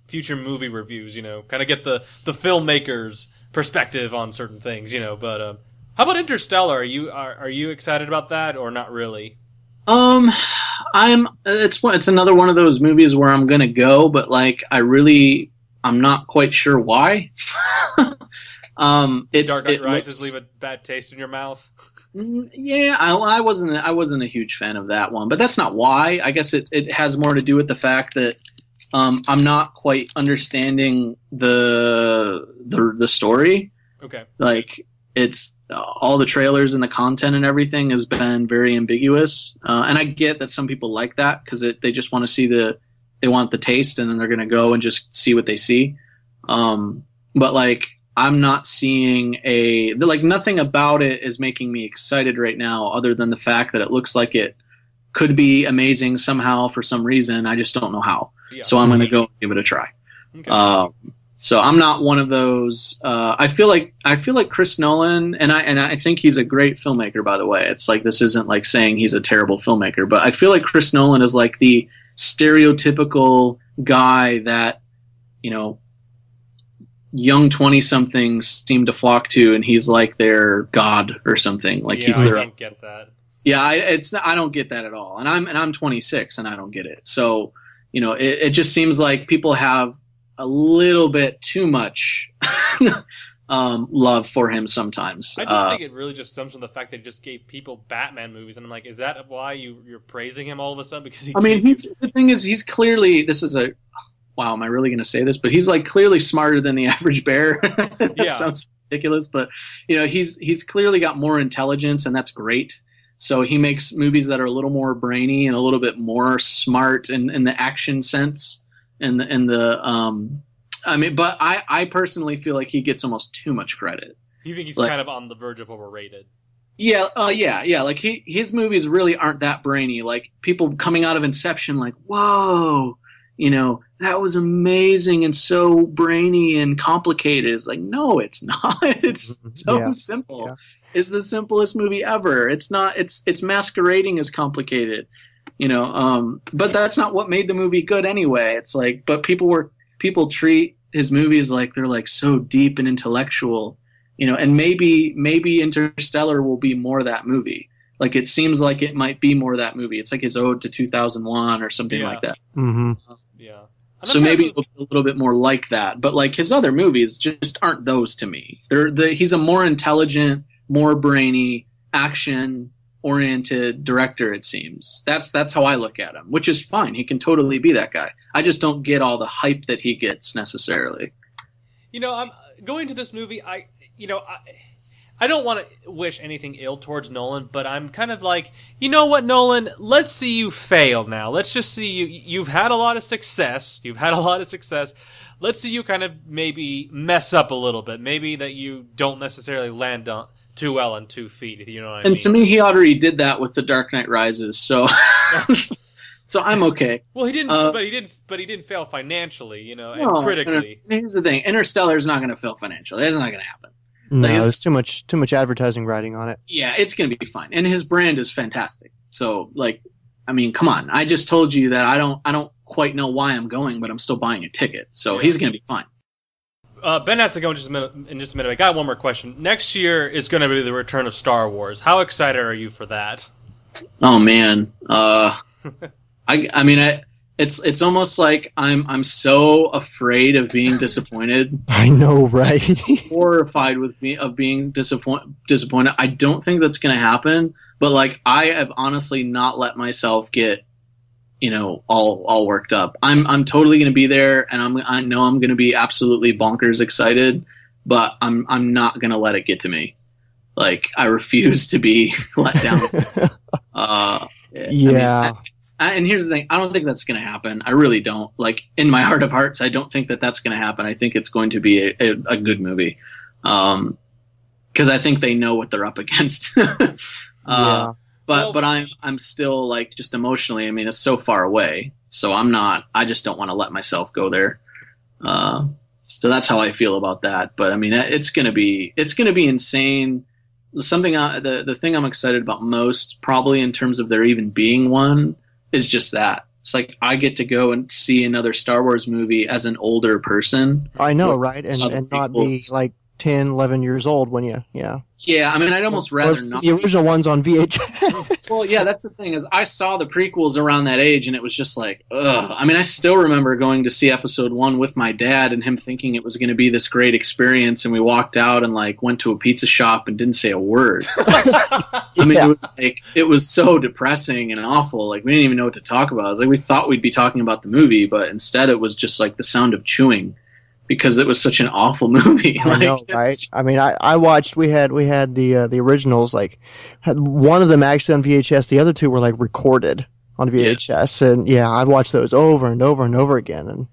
future movie reviews. Kind of get the filmmakers perspective on certain things, But how about Interstellar? Are you excited about that or not really? It's another one of those movies where I'm gonna go, but like I'm not quite sure why. Dark Knight Rises leave a bad taste in your mouth. Yeah, I wasn't a huge fan of that one, but that's not why. I guess it has more to do with the fact that I'm not quite understanding the story. Okay. Like it's all the trailers and the content and everything has been very ambiguous, and I get that some people like that because they just want to see they want the taste, and then they're going to go and just see what they see. But like I'm not seeing nothing about it is making me excited right now, other than the fact that it looks like it could be amazing somehow for some reason. I just don't know how. Yeah. So I'm going to go and give it a try. Okay. So I'm not one of those. I feel like Chris Nolan, and I think he's a great filmmaker. By the way, it's like this isn't like saying he's a terrible filmmaker, but I feel like Chris Nolan is like the stereotypical guy that young 20-somethings seem to flock to, and he's like their god or something. Like he's their. I don't get that. Yeah, I don't get that at all, and I'm 26 and I don't get it. So it just seems like people have a little bit too much love for him sometimes. I just think it really just stems from the fact that he just gave people Batman movies, and I'm like, is that why you're praising him all of a sudden? Because the thing is, he's clearly wow, am I really going to say this? But he's like clearly smarter than the average bear. That sounds ridiculous, but he's clearly got more intelligence, and that's great. So he makes movies that are a little more brainy and a little bit more smart in the action sense. But I personally feel like he gets almost too much credit. You think he's kind of on the verge of overrated? Yeah, yeah. Like his movies really aren't that brainy. Like people coming out of Inception, like, whoa, that was amazing and so brainy and complicated. It's like, no, it's not. It's so simple. Yeah. It's the simplest movie ever. It's not. It's masquerading as complicated. But that's not what made the movie good anyway. It's like, but people treat his movies like they're like so deep and intellectual, and maybe Interstellar will be more that movie. Like it seems like it might be more that movie. It's like his ode to 2001 or something like that. Mm-hmm. Yeah. So maybe it'll be a little bit more like that. But like his other movies just aren't those to me. He's a more intelligent, more brainy, action-oriented director, it seems. That's how I look at him, which is fine. He can totally be that guy. I just don't get all the hype that he gets necessarily. I'm going to this movie. I don't want to wish anything ill towards Nolan, but I'm kind of like, you know what, Nolan? Let's see you fail now. Let's just see you. You've had a lot of success. Let's see you kind of maybe mess up a little bit. Maybe that you don't necessarily land on too well on 2 feet. You know what I mean? And to me, he already did that with The Dark Knight Rises. So, so I'm okay. Well, he didn't, but he didn't fail financially, and critically. Here's the thing: Interstellar is not going to fail financially. That's not going to happen. No, there's too much advertising riding on it. Yeah, it's going to be fine, and his brand is fantastic. So, come on! I just told you that I don't quite know why I'm going, but I'm still buying a ticket. So he's going to be fine. Ben has to go in just a minute. I got one more question. Next year is going to be the return of Star Wars. How excited are you for that? Oh man, It's almost like I'm so afraid of being disappointed. I know, right? Horrified of being disappointed. I don't think that's going to happen. But I have honestly not let myself get, all worked up. I'm totally going to be there, and I know I'm going to be absolutely bonkers excited. But I'm not going to let it get to me. I refuse to be let down. Yeah. And here's the thing. I don't think that's going to happen. I really don't. In my heart of hearts, I don't think that that's going to happen. I think it's going to be a good movie. Because I think they know what they're up against. But I'm still just emotionally, it's so far away. So I just don't want to let myself go there. So that's how I feel about that. But it's going to be insane. The thing I'm excited about most, probably in terms of there even being one, is just that. It's I get to go and see another Star Wars movie as an older person. I know, right? And not be 10, 11 years old when you, yeah. Yeah, I mean, I'd almost rather not. The original ones on VHS. Well, yeah, that's the thing is I saw the prequels around that age, and it was just like, ugh. I mean, I still remember going to see episode 1 with my dad and him thinking it was going to be this great experience, and we walked out and like went to a pizza shop and didn't say a word. I mean, it was like it was so depressing and awful. Like we didn't even know what to talk about. It was like we thought we'd be talking about the movie, but instead it was just like the sound of chewing. Because it was such an awful movie. I know, right? I mean, I watched. We had the originals. Like, had one of them actually on VHS. The other two were like recorded on VHS, and I watched those over and over and over again. And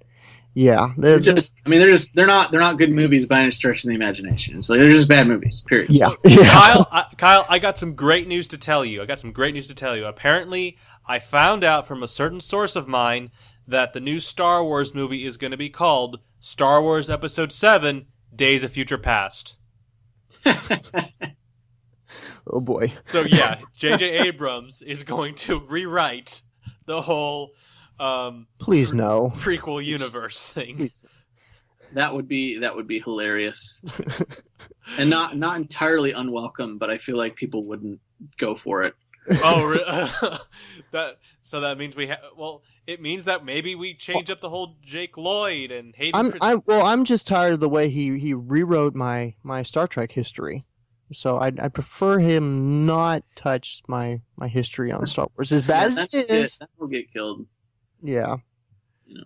they're just. I mean, they're not good movies by any stretch of the imagination. It's like they're just bad movies. Period. Yeah. Kyle, I got some great news to tell you. Apparently, I found out from a certain source of mine that the new Star Wars movie is going to be called Star Wars Episode 7, Days of Future Past. Oh boy. So yeah, J.J. Abrams is going to rewrite the whole please no prequel universe thing. Please. That would be hilarious. And not entirely unwelcome, but I feel like people wouldn't go for it. Oh, that means we have. Well, it means that maybe we change up the whole Jake Lloyd and Hayden. I'm just tired of the way he rewrote my Star Trek history. So I prefer him not touch my history on Star Wars as bad as it is. That will get killed. Yeah,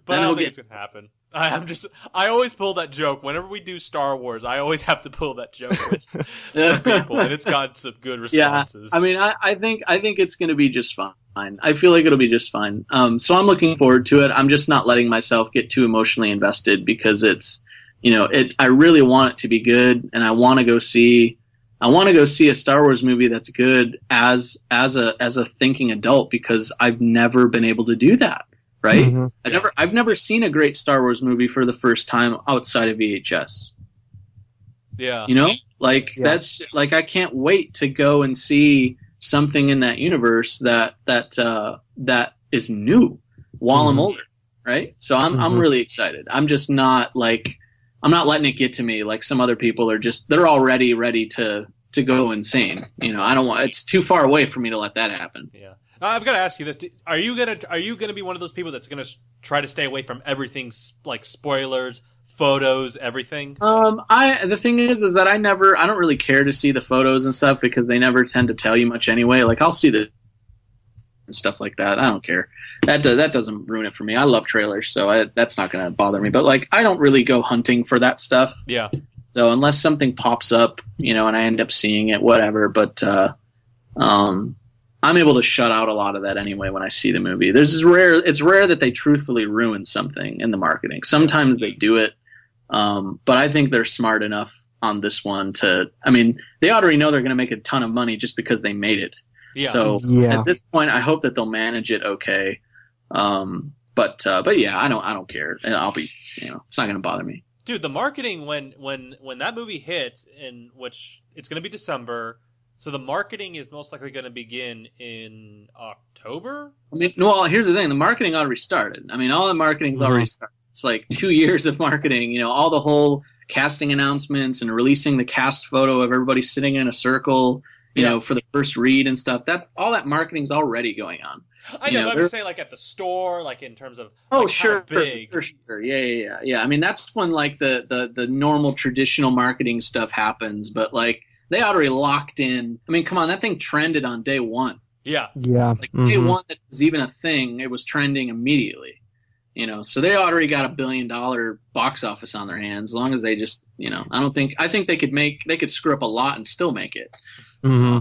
but I don't think it's gonna happen. I always pull that joke whenever we do Star Wars. I always have to pull that joke with some people, and it's got some good responses. Yeah, I mean, I think it's going to be just fine. I feel like it'll be just fine. So I'm looking forward to it. I'm just not letting myself get too emotionally invested because it's, I really want it to be good, and I want to go see a Star Wars movie that's good as a thinking adult because I've never been able to do that. Right? Mm-hmm. I've never seen a great Star Wars movie for the first time outside of VHS. Yeah. That's like I can't wait to go and see something in that universe that is new while I'm older, right? So I'm really excited. I'm just not I'm not letting it get to me like some other people are they're already ready to go insane. I don't want it's too far away for me to let that happen. Yeah. I've got to ask you this: Are you gonna be one of those people that's gonna try to stay away from everything like spoilers, photos, everything? The thing is that I don't really care to see the photos and stuff because they never tend to tell you much anyway. Like I'll see the and stuff like that. I don't care. That doesn't ruin it for me. I love trailers, so that's not gonna bother me. But I don't really go hunting for that stuff. Yeah. So unless something pops up, and I end up seeing it, whatever. But I'm able to shut out a lot of that anyway when I see the movie. It's rare that they truthfully ruin something in the marketing. Sometimes they do it, but I think they're smart enough on this one they already know they're going to make a ton of money just because they made it. Yeah. So at this point, I hope that they'll manage it okay. But yeah, I don't care. And I'll be, it's not going to bother me. Dude, the marketing when that movie hits, in which it's going to be December. So the marketing is most likely going to begin in October? Well, here's the thing. The marketing already started. All the marketing's already started. It's like 2 years of marketing, all the whole casting announcements and releasing the cast photo of everybody sitting in a circle, for the first read and stuff. That's all that marketing's already going on. I know, but I'm saying at the store, in terms of sure, how big. Sure. Yeah. That's when the normal traditional marketing stuff happens, but they already locked in. Come on, that thing trended on day one. Yeah. Yeah. Day one that was even a thing, it was trending immediately. So they already got $1 billion box office on their hands, as long as they just, I think they could screw up a lot and still make it. Mm-hmm.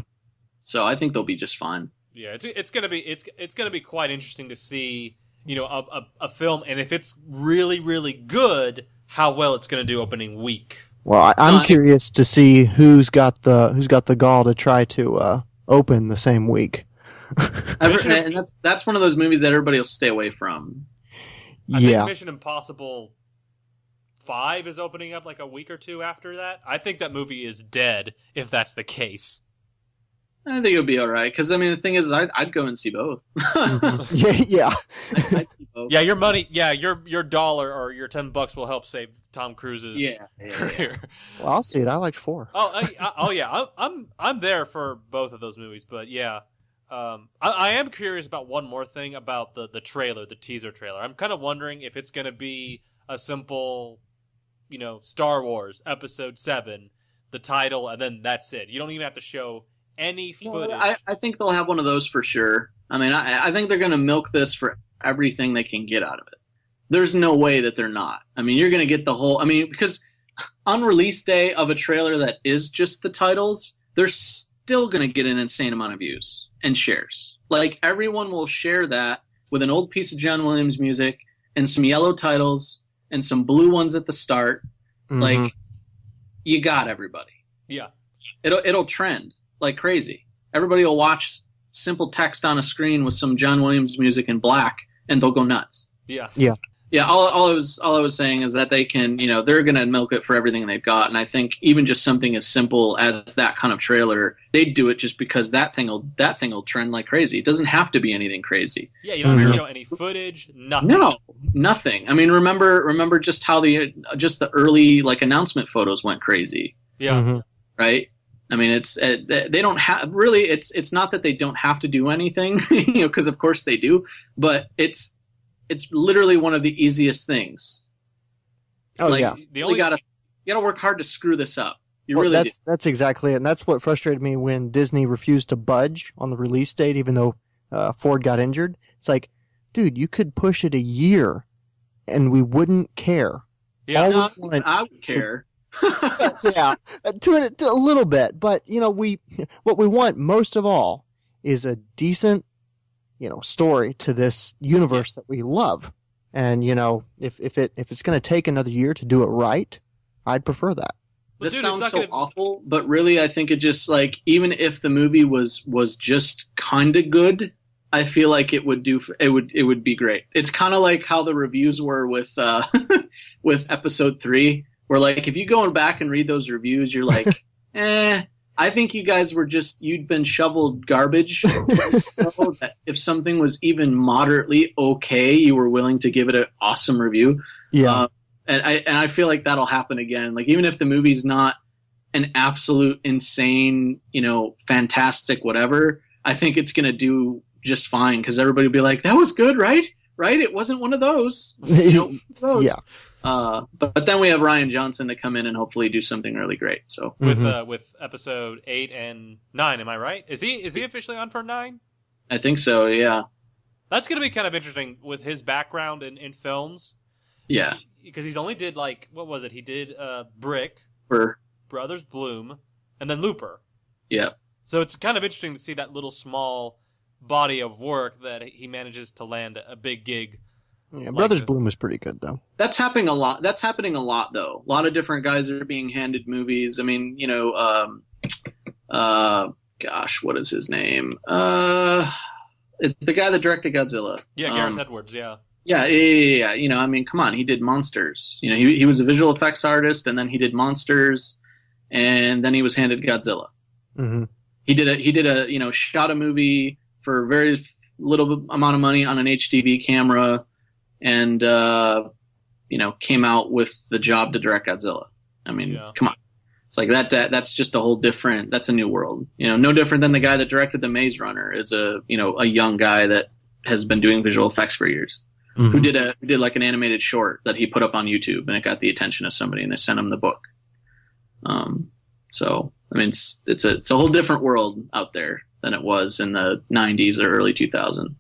So I think they'll be just fine. Yeah, it's gonna be quite interesting to see, a film, and if it's really, really good, how well it's gonna do opening week. Well, I'm curious to see who's got the gall to try to open the same week. And that's one of those movies that everybody will stay away from. I think Mission Impossible 5 is opening up a week or two after that. I think that movie is dead if that's the case. I think it'll be all right. Because I mean, the thing is, I'd go and see both. Yeah. I'd see both. Yeah, your money. Yeah, your dollar or your $10 will help save Tom Cruise's career. Well, I'll see it. I liked 4. Oh yeah, I'm there for both of those movies. But yeah, I am curious about one more thing about the trailer, the teaser trailer. I'm kind of wondering if it's going to be a simple, Star Wars Episode 7, the title, and then that's it. You don't even have to show any footage. I think they'll have one of those for sure. I mean, I think they're going to milk this for everything they can get out of it. There's no way that they're not. I mean, you're going to get the whole... I mean, because on release day of a trailer that is just the titles, they're still going to get an insane amount of views and shares. Like, everyone will share that with an old piece of John Williams music and some yellow titles and some blue ones at the start. Mm-hmm. Like, you got everybody. Yeah. It'll trend like crazy. Everybody will watch simple text on a screen with some John Williams music in black, and they'll go nuts. Yeah. All I was saying is that they can, they're going to milk it for everything they've got, and I think even just something as simple as that kind of trailer, they'd do it just because that thing will trend like crazy. It doesn't have to be anything crazy. Yeah, you don't have to show any footage, nothing. No, nothing. I mean, remember just how the early announcement photos went crazy. Yeah. Mm-hmm. Right. I mean, they don't have really. It's not that they don't have to do anything, because of course they do, but it's literally one of the easiest things. Oh yeah, you gotta work hard to screw this up. That's exactly it, and that's what frustrated me when Disney refused to budge on the release date, even though Ford got injured. It's like, dude, you could push it a year, and we wouldn't care. Yeah, I would care. Yeah, to a little bit, but what we want most of all is a decent, story to this universe that we love, and if it's going to take another year to do it right, I'd prefer that. This sounds so awful, but really, I think it just even if the movie was just kind of good, I feel like it would be great. It's kind of like how the reviews were with with Episode 3. Where if you go back and read those reviews, you're like, I think you guys you'd been shoveled garbage. So that if something was even moderately okay, you were willing to give it an awesome review. Yeah. And I feel like that'll happen again. Even if the movie's not an absolute insane, fantastic whatever, I think it's going to do just fine because everybody will be like, that was good, right? Right? It wasn't one of those. Yeah. But then we have Rian Johnson to come in and hopefully do something really great. So with Episode 8 and 9, am I right? Is he officially on for 9? I think so. Yeah. That's going to be kind of interesting with his background in films. Yeah. Because he's only did what was it? He did Brick, Brothers Bloom, and then Looper. Yeah. So it's kind of interesting to see that little small body of work that he manages to land a big gig. Yeah, Brothers Bloom was pretty good though. That's happening a lot. Though. A lot of different guys are being handed movies. I mean, gosh, what is his name? It's the guy that directed Godzilla. Yeah, Gareth Edwards. Yeah. Yeah. I mean, come on, he did Monsters. He was a visual effects artist, and then he did Monsters, and then he was handed Godzilla. Mm-hmm. He did a shot a movie for a very little amount of money on an HDV camera. And, came out with the job to direct Godzilla. I mean, Come on. It's like that's just a whole different, that's a new world. No different than the guy that directed The Maze Runner is a young guy that has been doing visual effects for years. Mm-hmm. Who did an animated short that he put up on YouTube and it got the attention of somebody and they sent him the book. So, I mean, it's a whole different world out there than it was in the 90s or early 2000s.